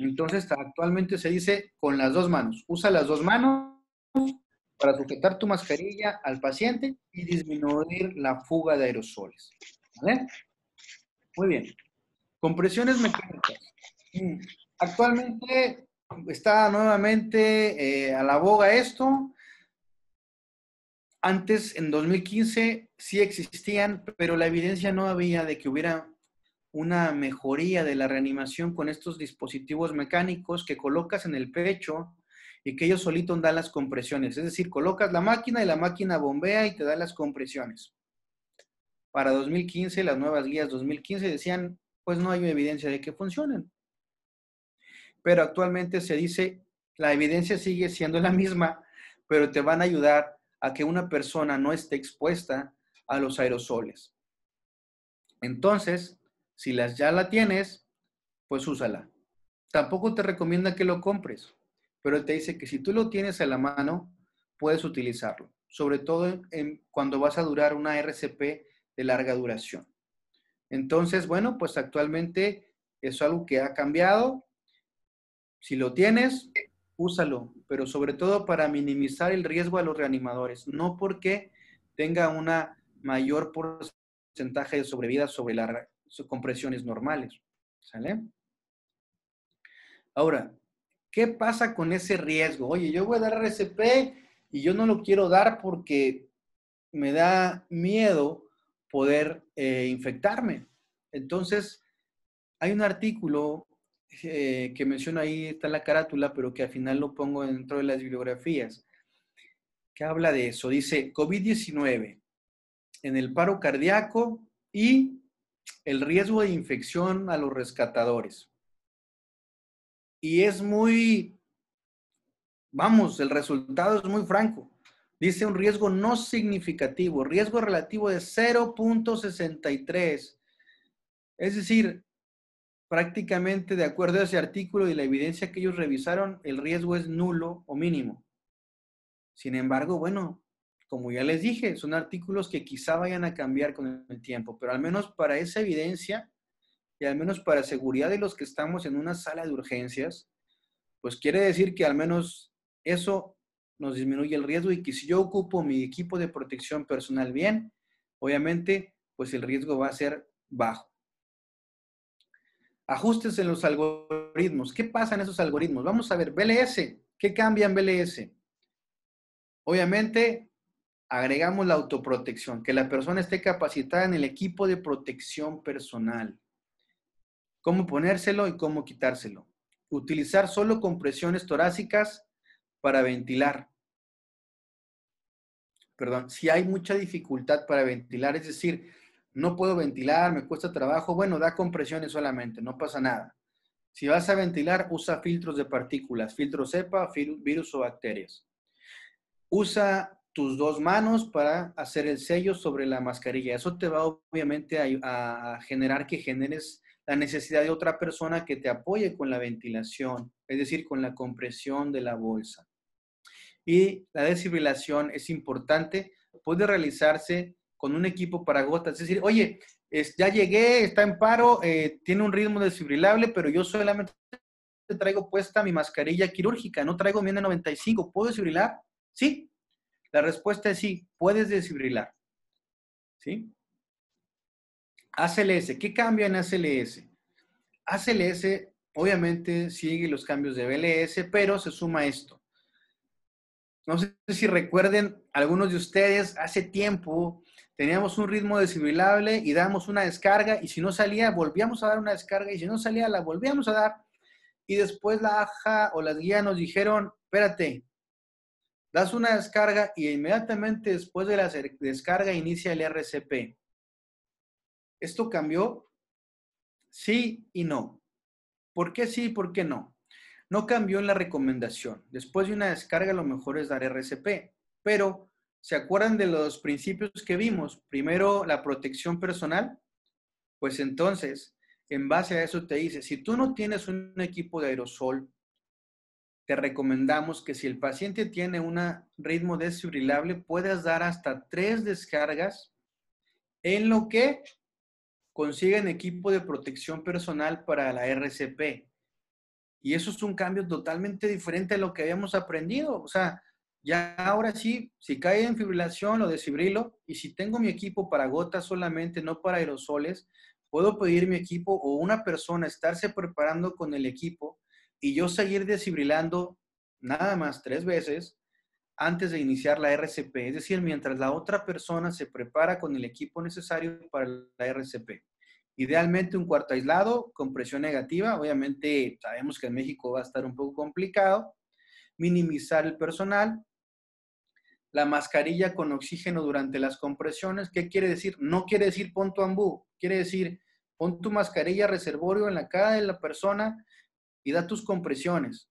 Entonces, actualmente se dice con las dos manos. Usa las dos manos para sujetar tu mascarilla al paciente y disminuir la fuga de aerosoles. ¿Vale? Muy bien. Compresiones mecánicas. Actualmente está nuevamente a la boga esto. Antes, en 2015, sí existían, pero la evidencia no había de que hubiera una mejoría de la reanimación con estos dispositivos mecánicos que colocas en el pecho y que ellos solitos dan las compresiones. Es decir, colocas la máquina y la máquina bombea y te da las compresiones. Para 2015, las nuevas guías 2015 decían, pues no hay evidencia de que funcionen. Pero actualmente se dice, la evidencia sigue siendo la misma, pero te van a ayudar a que una persona no esté expuesta a los aerosoles. Entonces, si ya la tienes, pues úsala. Tampoco te recomienda que lo compres, pero te dice que si tú lo tienes a la mano, puedes utilizarlo, sobre todo cuando vas a durar una RCP de larga duración. Entonces, bueno, pues actualmente es algo que ha cambiado. Si lo tienes, úsalo, pero sobre todo para minimizar el riesgo a los reanimadores, no porque tenga una mayor porcentaje de sobrevida sobre las compresiones normales. ¿Sale? Ahora, ¿qué pasa con ese riesgo? Oye, yo voy a dar RCP y yo no lo quiero dar porque me da miedo poder infectarme. Entonces, hay un artículo que menciona ahí, está en la carátula, pero que al final lo pongo dentro de las bibliografías, que habla de eso. Dice COVID-19 en el paro cardíaco y el riesgo de infección a los rescatadores. Y es muy, vamos, el resultado es muy franco. Dice un riesgo no significativo, riesgo relativo de 0.63. Es decir, prácticamente de acuerdo a ese artículo y la evidencia que ellos revisaron, el riesgo es nulo o mínimo. Sin embargo, bueno, como ya les dije, son artículos que quizá vayan a cambiar con el tiempo, pero al menos para esa evidencia y al menos para seguridad de los que estamos en una sala de urgencias, pues quiere decir que al menos eso nos disminuye el riesgo y que si yo ocupo mi equipo de protección personal bien, obviamente, pues el riesgo va a ser bajo. Ajustes en los algoritmos. ¿Qué pasa en esos algoritmos? Vamos a ver, BLS. ¿Qué cambia en BLS? Obviamente, agregamos la autoprotección, que la persona esté capacitada en el equipo de protección personal. Cómo ponérselo y cómo quitárselo. Utilizar solo compresiones torácicas para ventilar. Perdón, si hay mucha dificultad para ventilar, es decir, no puedo ventilar, me cuesta trabajo, bueno, da compresiones solamente, no pasa nada. Si vas a ventilar, usa filtros de partículas, filtro cepa, virus o bacterias. Usa tus dos manos para hacer el sello sobre la mascarilla. Eso te va obviamente a generar que generes la necesidad de otra persona que te apoye con la ventilación, es decir, con la compresión de la bolsa. Y la desfibrilación es importante, puede realizarse con un equipo para gotas, es decir, oye, ya llegué, está en paro, tiene un ritmo desfibrilable, pero yo solamente traigo puesta mi mascarilla quirúrgica, no traigo mi N95, ¿puedo desfibrilar? Sí, la respuesta es sí, puedes desfibrilar. ¿Sí? ACLS, ¿qué cambia en ACLS? ACLS obviamente sigue los cambios de BLS, pero se suma esto. No sé si recuerden, algunos de ustedes, hace tiempo teníamos un ritmo desfibrilable y dábamos una descarga y si no salía, volvíamos a dar una descarga y si no salía, la volvíamos a dar. Y después la AJA o las guías nos dijeron, espérate, das una descarga y inmediatamente después de la descarga inicia el RCP. ¿Esto cambió? Sí y no. ¿Por qué sí y por qué no? No cambió en la recomendación. Después de una descarga lo mejor es dar RCP, pero ¿se acuerdan de los principios que vimos? Primero, la protección personal. Pues entonces, en base a eso te dice, si tú no tienes un equipo de aerosol, te recomendamos que si el paciente tiene un ritmo desfibrilable, puedas dar hasta 3 descargas en lo que consiguen equipo de protección personal para la RCP. Y eso es un cambio totalmente diferente a lo que habíamos aprendido. O sea, ya ahora sí, si cae en fibrilación, lo desfibrilo. Y si tengo mi equipo para gotas solamente, no para aerosoles, puedo pedir mi equipo o una persona estarse preparando con el equipo y yo seguir desfibrilando nada más 3 veces antes de iniciar la RCP. Es decir, mientras la otra persona se prepara con el equipo necesario para la RCP. Idealmente un cuarto aislado con presión negativa. Obviamente sabemos que en México va a estar un poco complicado. Minimizar el personal. La mascarilla con oxígeno durante las compresiones. ¿Qué quiere decir? No quiere decir pon tu ambú. Quiere decir pon tu mascarilla reservorio en la cara de la persona y da tus compresiones.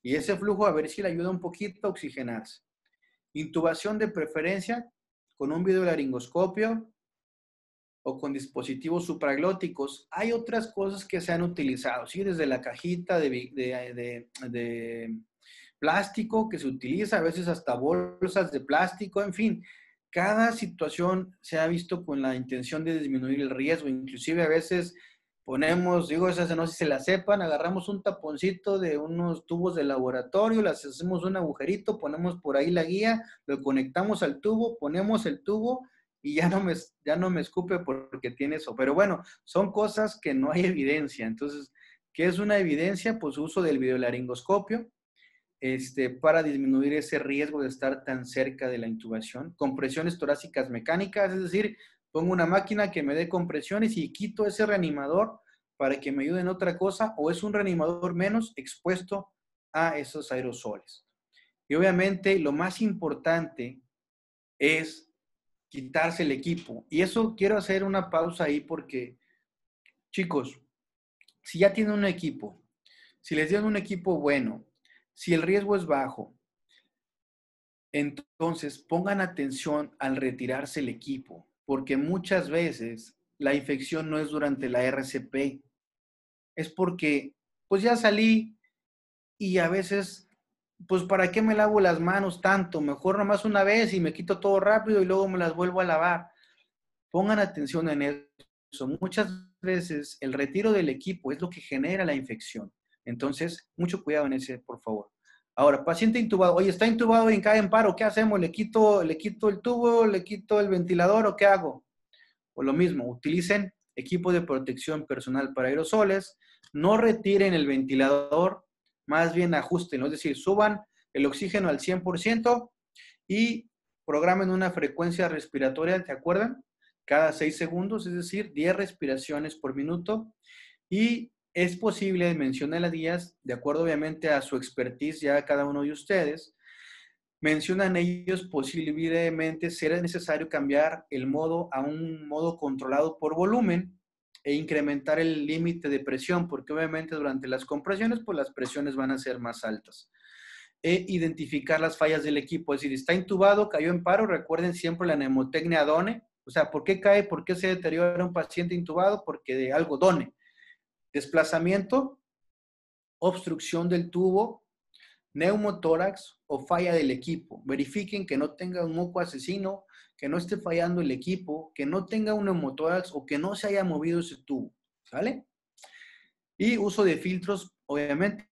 Y ese flujo a ver si le ayuda un poquito a oxigenarse. Intubación de preferencia con un videolaringoscopio o con dispositivos supraglóticos. Hay otras cosas que se han utilizado, ¿sí? Desde la cajita de plástico que se utiliza, a veces hasta bolsas de plástico, en fin. Cada situación se ha visto con la intención de disminuir el riesgo. Inclusive a veces ponemos, digo, esas no sé si se la sepan, agarramos un taponcito de unos tubos de laboratorio, les hacemos un agujerito, ponemos por ahí la guía, lo conectamos al tubo, ponemos el tubo y ya no me escupe porque tiene eso. Pero bueno, son cosas que no hay evidencia. Entonces, ¿qué es una evidencia? Pues uso del videolaringoscopio para disminuir ese riesgo de estar tan cerca de la intubación. Compresiones torácicas mecánicas, es decir, pongo una máquina que me dé compresiones y quito ese reanimador para que me ayude en otra cosa, o es un reanimador menos expuesto a esos aerosoles. Y obviamente lo más importante es quitarse el equipo. Y eso quiero hacer una pausa ahí porque, chicos, si ya tienen un equipo, si les dieron un equipo bueno, si el riesgo es bajo, entonces pongan atención al retirarse el equipo, porque muchas veces la infección no es durante la RCP, es porque pues ya salí y a veces, pues ¿para qué me lavo las manos tanto? Mejor nomás una vez y me quito todo rápido y luego me las vuelvo a lavar. Pongan atención en eso. Muchas veces el retiro del equipo es lo que genera la infección. Entonces, mucho cuidado en ese, por favor. Ahora, paciente intubado. Oye, está intubado y cae en paro. ¿Qué hacemos? ¿Le quito el tubo? ¿Le quito el ventilador? ¿O qué hago? O lo mismo, utilicen equipo de protección personal para aerosoles. No retiren el ventilador, más bien ajusten. Es decir, suban el oxígeno al 100% y programen una frecuencia respiratoria, ¿te acuerdan? Cada 6 segundos, es decir, 10 respiraciones por minuto. Y es posible, menciona las guías, de acuerdo obviamente a su expertise ya cada uno de ustedes, mencionan ellos posiblemente será necesario cambiar el modo a un modo controlado por volumen e incrementar el límite de presión, porque obviamente durante las compresiones, pues las presiones van a ser más altas. Identificar las fallas del equipo. Es decir, está intubado, cayó en paro, recuerden siempre la mnemotecnia DONE. O sea, ¿por qué cae? ¿Por qué se deteriora un paciente intubado? Porque de algo DONE. Desplazamiento, obstrucción del tubo, neumotórax o falla del equipo. Verifiquen que no tenga un moco asesino, que no esté fallando el equipo, que no tenga un neumotórax o que no se haya movido ese tubo. ¿Sale? Y uso de filtros, obviamente,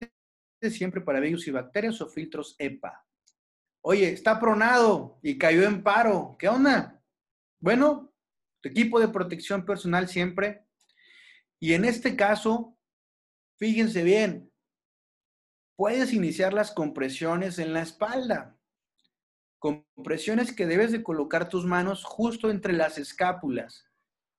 siempre para virus y bacterias o filtros EPA. Oye, está pronado y cayó en paro. ¿Qué onda? Bueno, tu equipo de protección personal siempre. Y en este caso, fíjense bien, puedes iniciar las compresiones en la espalda. Compresiones que debes de colocar tus manos justo entre las escápulas,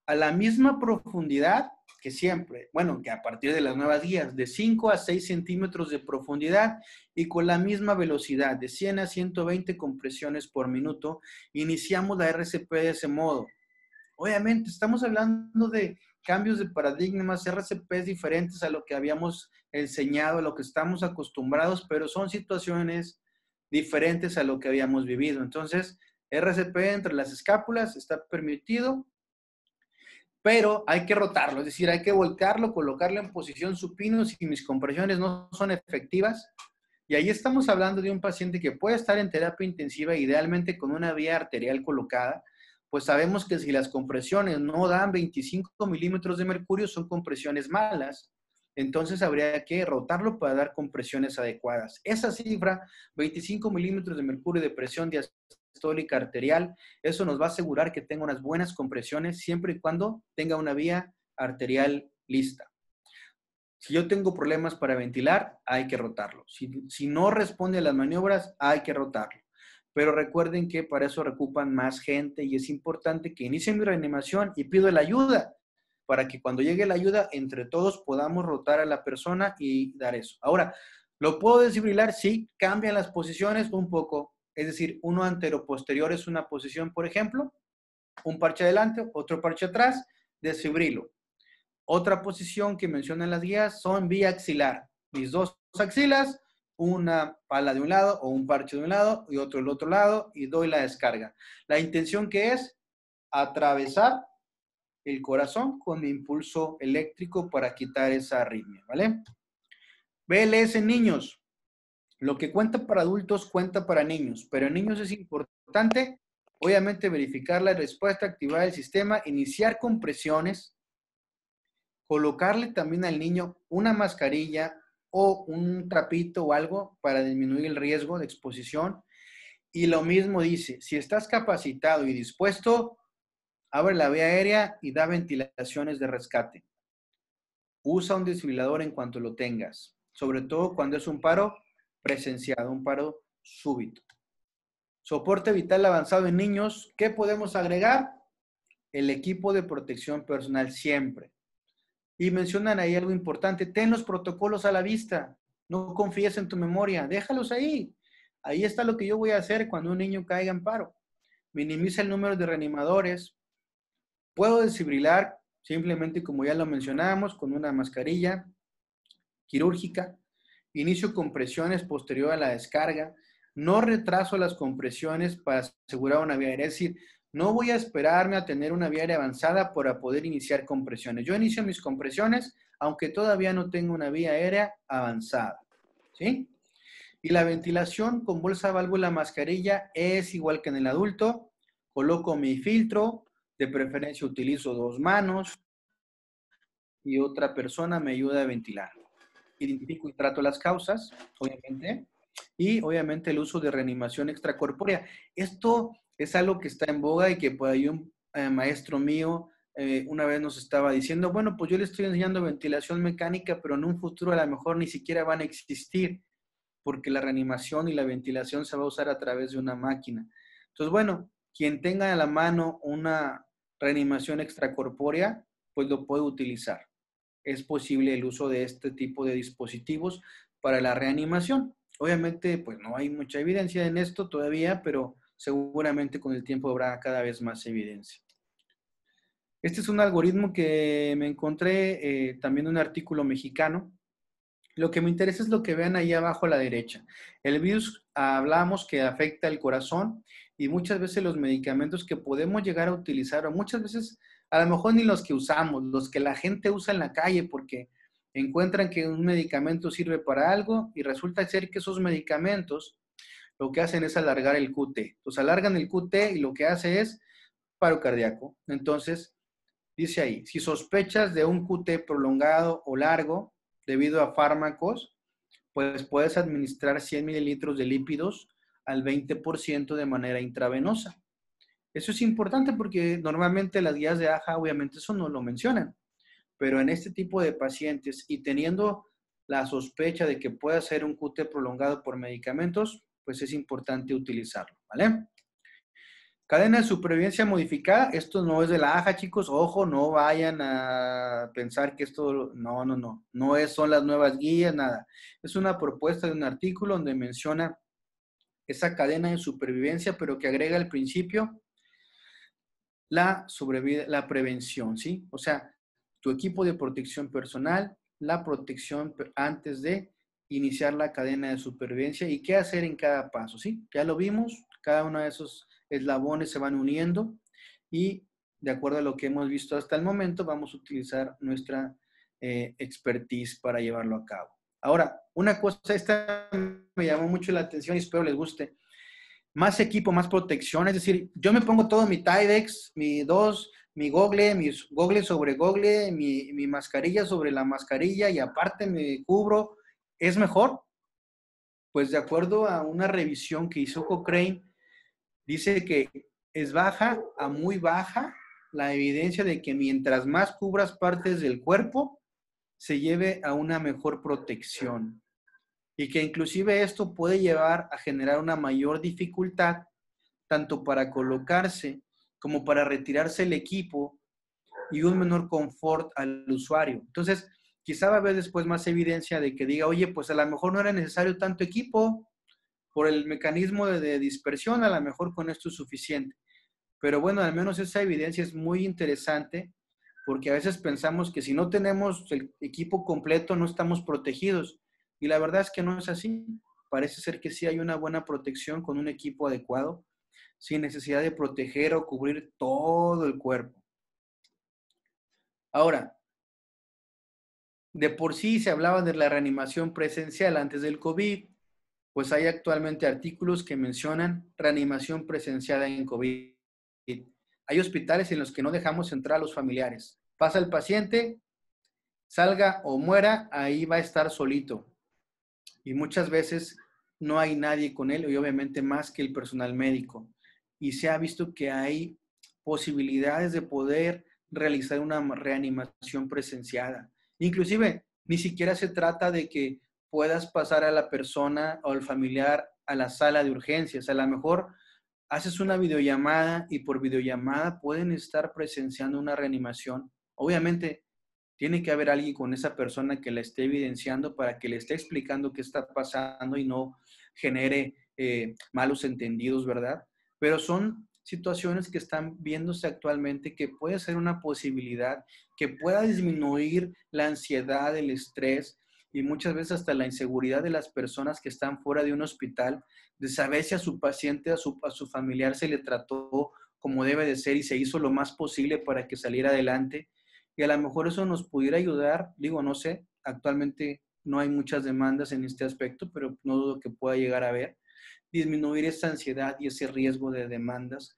a la misma profundidad que siempre, bueno, que a partir de las nuevas guías, de 5 a 6 centímetros de profundidad y con la misma velocidad, de 100 a 120 compresiones por minuto, iniciamos la RCP de ese modo. Obviamente, estamos hablando de cambios de paradigmas, RCPs diferentes a lo que habíamos enseñado, a lo que estamos acostumbrados, pero son situaciones diferentes a lo que habíamos vivido. Entonces, RCP entre las escápulas está permitido, pero hay que rotarlo, es decir, hay que voltearlo, colocarlo en posición supino si mis compresiones no son efectivas. Y ahí estamos hablando de un paciente que puede estar en terapia intensiva, idealmente con una vía arterial colocada, pues sabemos que si las compresiones no dan 25 milímetros de mercurio, son compresiones malas. entonces habría que rotarlo para dar compresiones adecuadas. Esa cifra, 25 milímetros de mercurio de presión diastólica arterial, eso nos va a asegurar que tenga unas buenas compresiones siempre y cuando tenga una vía arterial lista. Si yo tengo problemas para ventilar, hay que rotarlo. Si no responde a las maniobras, hay que rotarlo. Pero recuerden que para eso recupan más gente y es importante que inicien mi reanimación y pido la ayuda para que cuando llegue la ayuda, entre todos podamos rotar a la persona y dar eso. Ahora, ¿lo puedo desfibrilar? Sí, cambian las posiciones un poco. Es decir, uno antero-posterior es una posición, por ejemplo, un parche adelante, otro parche atrás, desfibrilo. Otra posición que mencionan las guías son vía axilar. Mis dos axilas, una pala de un lado o un parche de un lado y otro del otro lado y doy la descarga. La intención que es atravesar el corazón con mi impulso eléctrico para quitar esa arritmia, ¿vale? BLS en niños. Lo que cuenta para adultos cuenta para niños, pero en niños es importante, obviamente, verificar la respuesta, activar el sistema, iniciar compresiones, colocarle también al niño una mascarilla o un trapito o algo para disminuir el riesgo de exposición. Y lo mismo dice, si estás capacitado y dispuesto, abre la vía aérea y da ventilaciones de rescate. Usa un desfibrilador en cuanto lo tengas, sobre todo cuando es un paro presenciado, un paro súbito. Soporte vital avanzado en niños, ¿qué podemos agregar? El equipo de protección personal siempre. Y mencionan ahí algo importante, ten los protocolos a la vista, no confíes en tu memoria, déjalos ahí. Ahí está lo que yo voy a hacer cuando un niño caiga en paro. Minimiza el número de reanimadores. Puedo desfibrilar simplemente, como ya lo mencionábamos, con una mascarilla quirúrgica. Inicio compresiones posterior a la descarga. No retraso las compresiones para asegurar una vía aérea. Es decir, no voy a esperarme a tener una vía aérea avanzada para poder iniciar compresiones. Yo inicio mis compresiones aunque todavía no tengo una vía aérea avanzada. ¿Sí? Y la ventilación con bolsa, válvula, mascarilla es igual que en el adulto. Coloco mi filtro, de preferencia utilizo 2 manos y otra persona me ayuda a ventilar. Identifico y trato las causas, obviamente, y obviamente el uso de reanimación extracorpórea. Esto es algo que está en boga y que por ahí un maestro mío una vez nos estaba diciendo, bueno, pues yo le estoy enseñando ventilación mecánica, pero en un futuro a lo mejor ni siquiera van a existir, porque la reanimación y la ventilación se va a usar a través de una máquina. Entonces, bueno, quien tenga a la mano una reanimación extracorpórea, pues lo puede utilizar. Es posible el uso de este tipo de dispositivos para la reanimación. Obviamente, pues no hay mucha evidencia en esto todavía, pero seguramente con el tiempo habrá cada vez más evidencia. Este es un algoritmo que me encontré también en un artículo mexicano. Lo que me interesa es lo que vean ahí abajo a la derecha. El virus, hablamos que afecta el corazón y muchas veces los medicamentos que podemos llegar a utilizar, o muchas veces a lo mejor ni los que usamos, los que la gente usa en la calle porque encuentran que un medicamento sirve para algo y resulta ser que esos medicamentos lo que hacen es alargar el QT. Entonces alargan el QT y lo que hace es paro cardíaco. Entonces, dice ahí, si sospechas de un QT prolongado o largo debido a fármacos, pues puedes administrar 100 mililitros de lípidos al 20% de manera intravenosa. Eso es importante porque normalmente las guías de AHA obviamente eso no lo mencionan, pero en este tipo de pacientes y teniendo la sospecha de que pueda ser un QT prolongado por medicamentos, pues es importante utilizarlo, ¿vale? Cadena de supervivencia modificada, esto no es de la AHA, chicos, ojo, no vayan a pensar que esto, no son las nuevas guías, nada. Es una propuesta de un artículo donde menciona esa cadena de supervivencia, pero que agrega al principio la prevención, ¿sí? O sea, tu equipo de protección personal, la protección antes de iniciar la cadena de supervivencia y qué hacer en cada paso, ¿sí? Ya lo vimos, cada uno de esos eslabones se van uniendo y de acuerdo a lo que hemos visto hasta el momento, vamos a utilizar nuestra expertise para llevarlo a cabo. Ahora, una cosa, esta me llamó mucho la atención y espero les guste. Más equipo, más protección, es decir, yo me pongo todo mi Tyvek, mi mi gogle, mis gogle sobre gogle, mi mascarilla sobre la mascarilla y aparte me cubro, ¿es mejor? Pues de acuerdo a una revisión que hizo Cochrane, dice que es baja a muy baja la evidencia de que mientras más cubras partes del cuerpo, se lleve a una mejor protección. Y que inclusive esto puede llevar a generar una mayor dificultad tanto para colocarse como para retirarse el equipo y un menor confort al usuario. Entonces, quizá va a haber después más evidencia de que diga, oye, pues a lo mejor no era necesario tanto equipo por el mecanismo de dispersión, a lo mejor con esto es suficiente. Pero bueno, al menos esa evidencia es muy interesante porque a veces pensamos que si no tenemos el equipo completo no estamos protegidos. Y la verdad es que no es así. Parece ser que sí hay una buena protección con un equipo adecuado, sin necesidad de proteger o cubrir todo el cuerpo. Ahora, de por sí se hablaba de la reanimación presencial antes del COVID, pues hay actualmente artículos que mencionan reanimación presencial en COVID. Hay hospitales en los que no dejamos entrar a los familiares. Pasa el paciente, salga o muera, ahí va a estar solito. Y muchas veces no hay nadie con él y obviamente más que el personal médico. Y se ha visto que hay posibilidades de poder realizar una reanimación presenciada. Inclusive, ni siquiera se trata de que puedas pasar a la persona o al familiar a la sala de urgencias. A lo mejor haces una videollamada y por videollamada pueden estar presenciando una reanimación. Obviamente, tiene que haber alguien con esa persona que la esté evidenciando para que le esté explicando qué está pasando y no genere malos entendidos, ¿verdad? Pero son situaciones que están viéndose actualmente que puede ser una posibilidad que pueda disminuir la ansiedad, el estrés y muchas veces hasta la inseguridad de las personas que están fuera de un hospital, de saber si a su paciente, a su familiar se le trató como debe de ser y se hizo lo más posible para que saliera adelante. Y a lo mejor eso nos pudiera ayudar, digo, no sé, actualmente no hay muchas demandas en este aspecto, pero no dudo que pueda llegar a haber, disminuir esa ansiedad y ese riesgo de demandas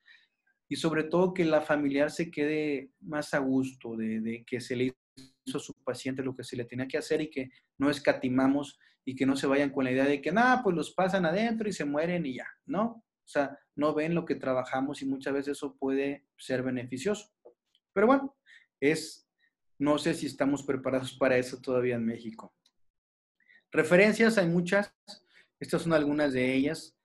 y sobre todo que la familiar se quede más a gusto de que se le hizo a su paciente lo que se le tenía que hacer y que no escatimamos y que no se vayan con la idea de que nada, pues los pasan adentro y se mueren y ya, ¿no? O sea, no ven lo que trabajamos y muchas veces eso puede ser beneficioso. Pero bueno, no sé si estamos preparados para eso todavía en México. Referencias hay muchas, estas son algunas de ellas.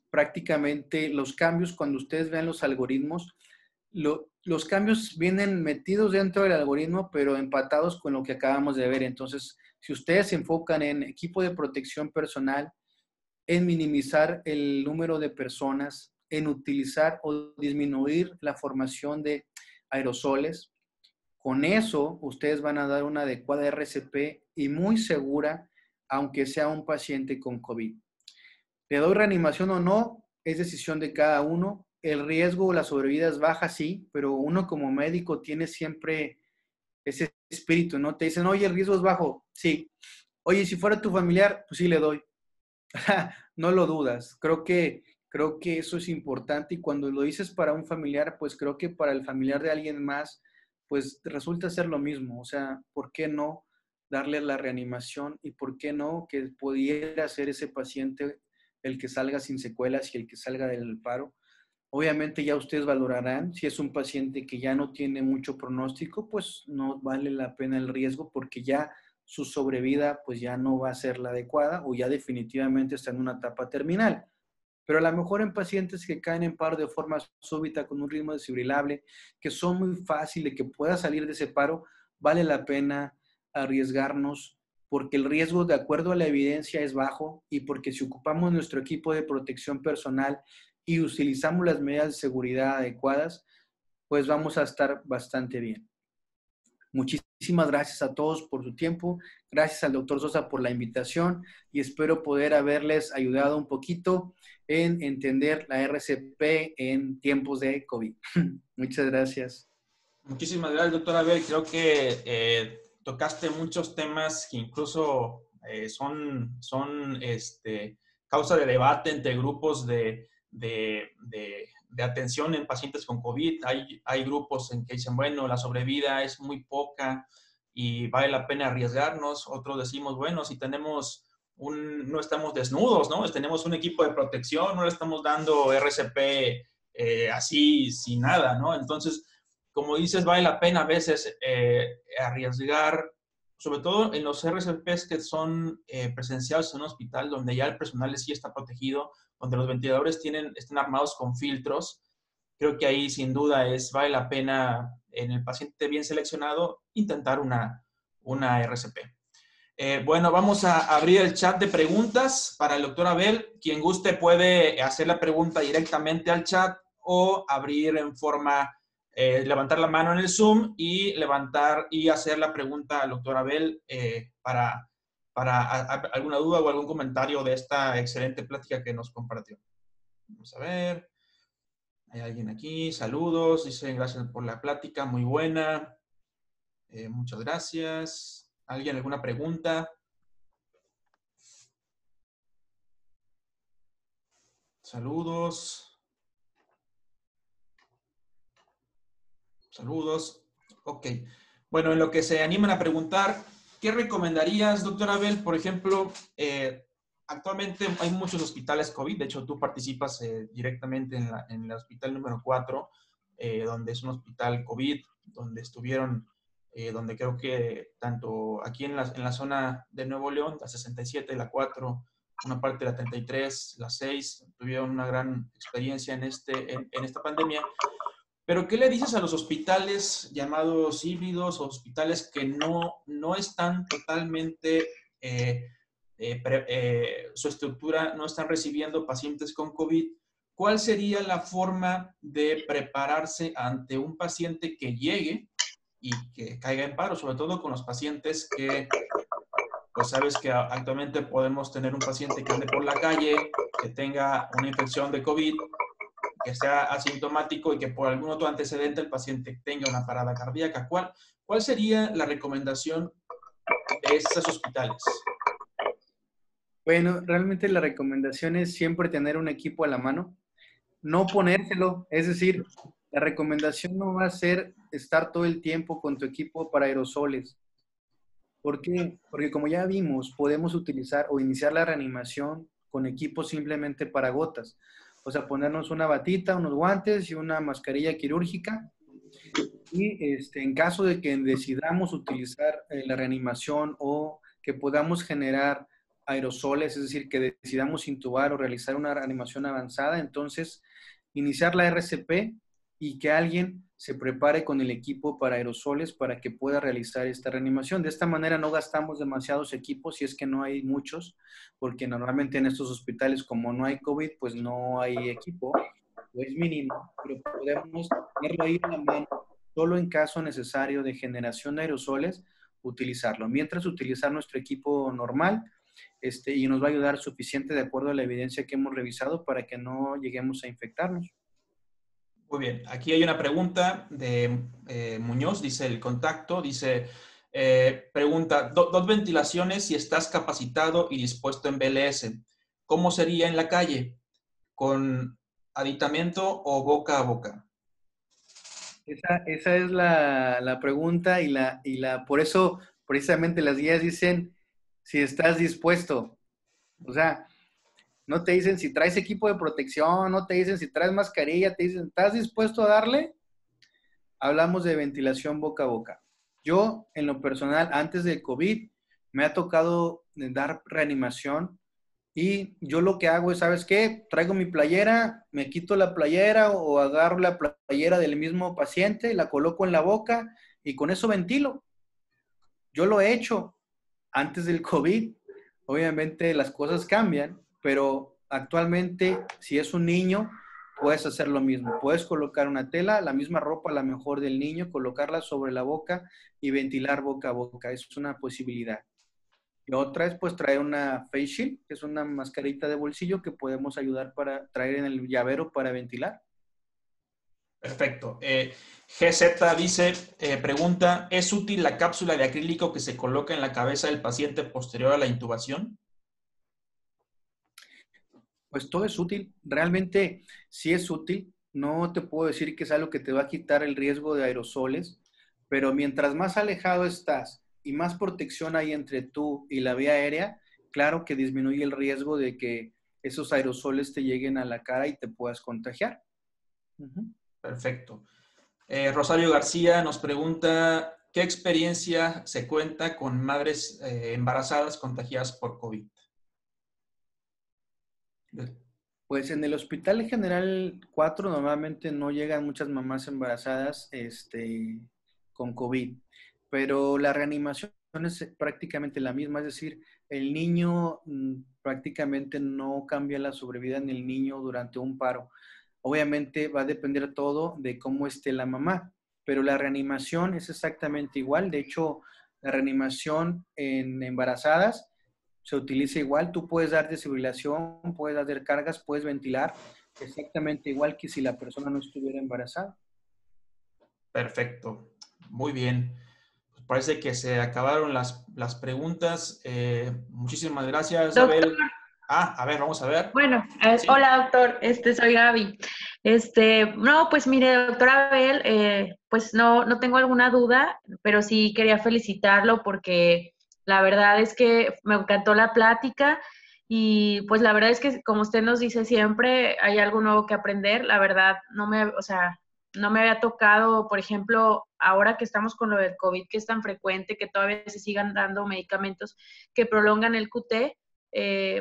Prácticamente los cambios, cuando ustedes vean los algoritmos, los cambios vienen metidos dentro del algoritmo, pero empatados con lo que acabamos de ver. Entonces, si ustedes se enfocan en equipo de protección personal, en minimizar el número de personas, en utilizar o disminuir la formación de aerosoles, con eso, ustedes van a dar una adecuada RCP y muy segura, aunque sea un paciente con COVID. ¿Le doy reanimación o no? Es decisión de cada uno. El riesgo o la sobrevida es baja, sí, pero uno como médico tiene siempre ese espíritu, ¿no? Te dicen, oye, el riesgo es bajo. Sí. Oye, si fuera tu familiar, pues sí le doy. No lo dudas. Creo que eso es importante y cuando lo dices para un familiar, pues creo que para el familiar de alguien más, pues resulta ser lo mismo. O sea, ¿por qué no darle la reanimación y por qué no que pudiera ser ese paciente el que salga sin secuelas y el que salga del paro? Obviamente ya ustedes valorarán si es un paciente que ya no tiene mucho pronóstico, pues no vale la pena el riesgo porque ya su sobrevida pues ya no va a ser la adecuada o ya definitivamente está en una etapa terminal. Pero a lo mejor en pacientes que caen en paro de forma súbita con un ritmo desfibrilable, que son muy fáciles, que pueda salir de ese paro, vale la pena arriesgarnos porque el riesgo de acuerdo a la evidencia es bajo y porque si ocupamos nuestro equipo de protección personal y utilizamos las medidas de seguridad adecuadas, pues vamos a estar bastante bien. Muchísimas gracias a todos por su tiempo. Gracias al doctor Sosa por la invitación y espero poder haberles ayudado un poquito en entender la RCP en tiempos de COVID. Muchas gracias. Muchísimas gracias, doctor Abel. Creo que tocaste muchos temas que incluso son causa de debate entre grupos de de atención en pacientes con COVID. Hay grupos en que dicen, bueno, la sobrevida es muy poca y vale la pena arriesgarnos. Otros decimos, bueno, si tenemos no estamos desnudos, ¿no? Tenemos un equipo de protección, no le estamos dando RCP así sin nada, ¿no? Entonces, como dices, vale la pena a veces arriesgar, sobre todo en los RCPs que son presenciales en un hospital, donde ya el personal sí está protegido, donde los ventiladores están armados con filtros. Creo que ahí sin duda vale la pena, en el paciente bien seleccionado, intentar una RCP. Bueno, vamos a abrir el chat de preguntas para el doctor Abel. Quien guste puede hacer la pregunta directamente al chat o abrir en forma, levantar la mano en el Zoom y levantar y hacer la pregunta al doctor Abel para alguna duda o algún comentario de esta excelente plática que nos compartió. Vamos a ver. Hay alguien aquí. Saludos. Dicen gracias por la plática. Muy buena. Muchas gracias. ¿Alguien alguna pregunta? Saludos. Saludos. Ok. Bueno, en lo que se animan a preguntar, ¿qué recomendarías, doctor Abel? Por ejemplo, actualmente hay muchos hospitales COVID. De hecho, tú participas directamente en el hospital número 4, donde es un hospital COVID, donde estuvieron, donde creo que tanto aquí en la zona de Nuevo León, la 67, la 4, una parte de la 33, la 6, tuvieron una gran experiencia en esta pandemia. Pero, ¿qué le dices a los hospitales llamados híbridos, hospitales que no están totalmente, su estructura, no están recibiendo pacientes con COVID? ¿Cuál sería la forma de prepararse ante un paciente que llegue y que caiga en paro, sobre todo con los pacientes que, pues sabes que actualmente podemos tener un paciente que ande por la calle, que tenga una infección de COVID, que sea asintomático y que por algún otro antecedente el paciente tenga una parada cardíaca? ¿Cuál sería la recomendación de estos hospitales? Bueno, realmente la recomendación es siempre tener un equipo a la mano, no ponérselo, es decir, la recomendación no va a ser estar todo el tiempo con tu equipo para aerosoles. ¿Por qué? Porque como ya vimos, podemos utilizar o iniciar la reanimación con equipos simplemente para gotas. O sea, ponernos una batita, unos guantes y una mascarilla quirúrgica. Y en caso de que decidamos utilizar la reanimación o que podamos generar aerosoles, es decir, que decidamos intubar o realizar una reanimación avanzada, entonces iniciar la RCP y que alguien se prepare con el equipo para aerosoles para que pueda realizar esta reanimación. De esta manera no gastamos demasiados equipos si es que no hay muchos, porque normalmente en estos hospitales como no hay COVID, pues no hay equipo, o es mínimo, pero podemos tenerlo ahí en la mano, solo en caso necesario de generación de aerosoles, utilizarlo. Mientras utilizar nuestro equipo normal, y nos va a ayudar suficiente de acuerdo a la evidencia que hemos revisado para que no lleguemos a infectarnos. Muy bien, aquí hay una pregunta de Muñoz, dice el contacto, dice, pregunta, dos ventilaciones si estás capacitado y dispuesto en BLS. ¿Cómo sería en la calle? ¿Con aditamento o boca a boca? Esa es la pregunta por eso precisamente las guías dicen si estás dispuesto. O sea, no te dicen si traes equipo de protección, no te dicen si traes mascarilla, te dicen, ¿estás dispuesto a darle? Hablamos de ventilación boca a boca. Yo, en lo personal, antes del COVID, me ha tocado dar reanimación y yo lo que hago es, ¿sabes qué? Traigo mi playera, me quito la playera o agarro la playera del mismo paciente, la coloco en la boca y con eso ventilo. Yo lo he hecho antes del COVID. Obviamente las cosas cambian, pero actualmente si es un niño, puedes hacer lo mismo. Puedes colocar una tela, la misma ropa, la mejor del niño, colocarla sobre la boca y ventilar boca a boca. Es una posibilidad. Y otra es pues traer una face shield, que es una mascarita de bolsillo que podemos ayudar para traer en el llavero para ventilar. Perfecto. GZ dice, pregunta, ¿es útil la cápsula de acrílico que se coloca en la cabeza del paciente posterior a la intubación? Pues todo es útil, realmente sí es útil. no te puedo decir que es algo que te va a quitar el riesgo de aerosoles, pero mientras más alejado estás y más protección hay entre tú y la vía aérea, claro que disminuye el riesgo de que esos aerosoles te lleguen a la cara y te puedas contagiar. Perfecto. Rosario García nos pregunta, ¿qué experiencia se cuenta con madres embarazadas contagiadas por COVID? Pues en el Hospital General 4 normalmente no llegan muchas mamás embarazadas con COVID, pero la reanimación es prácticamente la misma, es decir, el niño prácticamente no cambia la sobrevida en el niño durante un paro. Obviamente va a depender todo de cómo esté la mamá, pero la reanimación es exactamente igual. De hecho, la reanimación en embarazadas se utiliza igual. Tú puedes dar desfibrilación, puedes hacer cargas, puedes ventilar, exactamente igual que si la persona no estuviera embarazada. Perfecto. Muy bien. Pues parece que se acabaron las preguntas. Muchísimas gracias, Doctor. Abel. A ver, vamos a ver. Bueno, ¿Sí? hola doctor, soy Gaby. No, pues mire, doctor Abel, pues no tengo alguna duda, pero sí quería felicitarlo porque la verdad es que me encantó la plática y pues la verdad es que como usted nos dice siempre, hay algo nuevo que aprender. La verdad, no me había tocado, por ejemplo, ahora que estamos con lo del COVID, que es tan frecuente, que todavía se sigan dando medicamentos que prolongan el QT.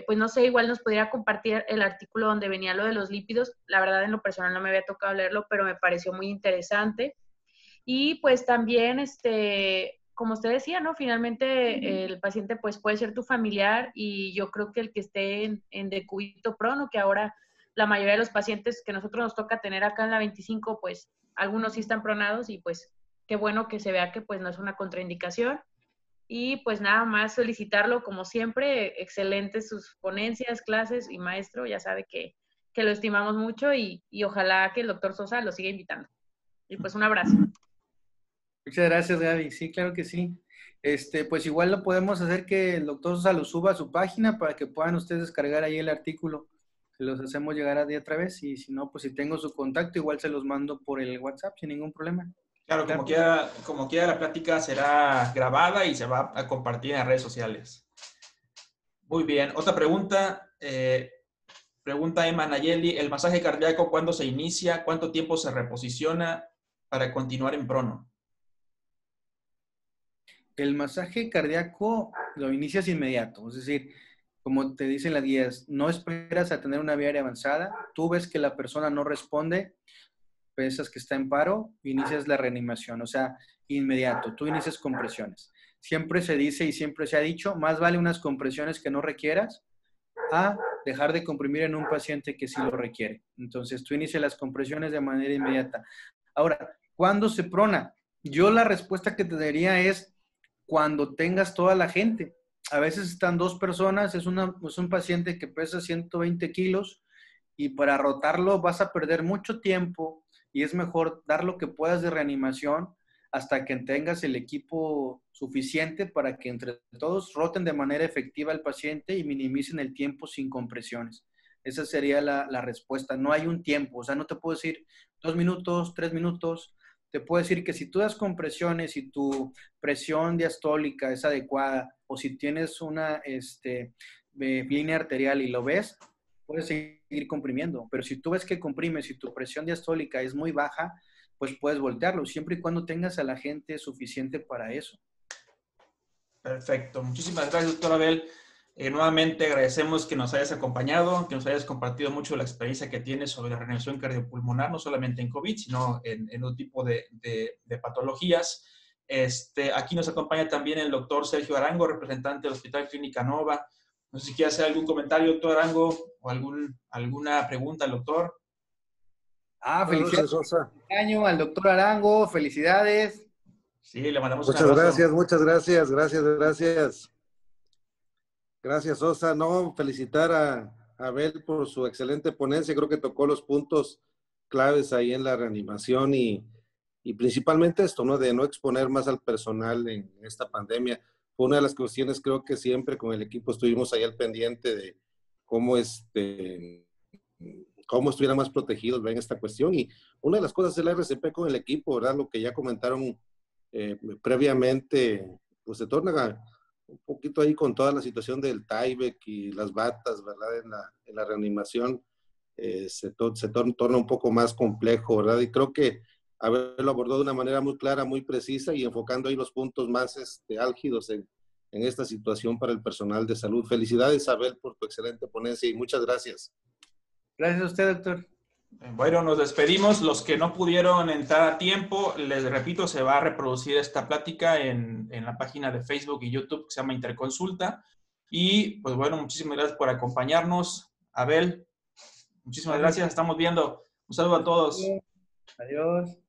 Pues no sé, igual nos podría compartir el artículo donde venía lo de los lípidos. La verdad, en lo personal no me había tocado leerlo, pero me pareció muy interesante. Y pues también, como usted decía, ¿no? Finalmente el paciente pues puede ser tu familiar y yo creo que el que esté en decúbito prono, que ahora la mayoría de los pacientes que nosotros nos toca tener acá en la 25, pues algunos sí están pronados y pues qué bueno que se vea que pues no es una contraindicación. Y pues nada más solicitarlo, como siempre, excelentes sus ponencias, clases y maestro, ya sabe que lo estimamos mucho y ojalá que el doctor Sosa lo siga invitando. Y pues un abrazo. Muchas gracias, Gaby. Sí, claro que sí. Pues igual lo podemos hacer que el doctor Sosa lo suba a su página para que puedan ustedes descargar ahí el artículo. Se los hacemos llegar a día otra vez y si no, pues si tengo su contacto, igual se los mando por el WhatsApp sin ningún problema. Claro, como quiera la plática será grabada y se va a compartir en las redes sociales. Muy bien. Otra pregunta. Pregunta Emma Nayeli, ¿el masaje cardíaco cuándo se inicia? ¿Cuánto tiempo se reposiciona para continuar en prono? El masaje cardíaco lo inicias inmediato, es decir, como te dicen las guías, no esperas a tener una vía aérea avanzada, tú ves que la persona no responde, piensas que está en paro, inicias la reanimación, o sea, inmediato, tú inicias compresiones. Siempre se dice y siempre se ha dicho, más vale unas compresiones que no requieras a dejar de comprimir en un paciente que sí lo requiere. Entonces, tú inicias las compresiones de manera inmediata. Ahora, ¿cuándo se prona? Yo la respuesta que te daría es cuando tengas toda la gente. A veces están dos personas, es un paciente que pesa 120 kilos y para rotarlo vas a perder mucho tiempo y es mejor dar lo que puedas de reanimación hasta que tengas el equipo suficiente para que entre todos roten de manera efectiva al paciente y minimicen el tiempo sin compresiones. Esa sería la respuesta. No hay un tiempo, o sea, no te puedo decir 2 minutos, 3 minutos. Te puedo decir que si tú das compresiones y tu presión diastólica es adecuada o si tienes una línea arterial y lo ves, puedes seguir comprimiendo. Pero si tú ves que comprimes y tu presión diastólica es muy baja, pues puedes voltearlo, siempre y cuando tengas a la gente suficiente para eso. Perfecto. Muchísimas gracias, doctor Abel. Nuevamente agradecemos que nos hayas acompañado, que nos hayas compartido mucho la experiencia que tienes sobre la reanimación cardiopulmonar, no solamente en COVID, sino en otro tipo de patologías. Aquí nos acompaña también el doctor Sergio Arango, representante del Hospital Clínica Nova. No sé si quiere hacer algún comentario, doctor Arango, o alguna pregunta al doctor. Felicidades año al doctor Arango, felicidades. Sí, le mandamos muchas un abrazo. Gracias, muchas gracias, gracias. Gracias, Sosa. No, felicitar a Abel por su excelente ponencia. Creo que tocó los puntos claves ahí en la reanimación y principalmente esto, ¿no? De no exponer más al personal en esta pandemia. Fue una de las cuestiones, creo que siempre con el equipo estuvimos ahí al pendiente de cómo cómo estuvieran más protegidos, ¿verdad? En esta cuestión. Y una de las cosas es el RCP con el equipo, ¿verdad? Lo que ya comentaron previamente, pues se torna un poquito ahí con toda la situación del Tyvek y las batas, ¿verdad? En la reanimación se torna un poco más complejo, ¿verdad? Y creo que haberlo abordado de una manera muy clara, muy precisa y enfocando ahí los puntos más álgidos en esta situación para el personal de salud. Felicidades, Abel, por tu excelente ponencia y muchas gracias. Gracias a usted, doctor. Bueno, nos despedimos. Los que no pudieron entrar a tiempo, les repito, se va a reproducir esta plática en la página de Facebook y YouTube que se llama Interconsulta. Y pues bueno, muchísimas gracias por acompañarnos. Abel, muchísimas gracias. Estamos viendo. Un saludo a todos. Adiós.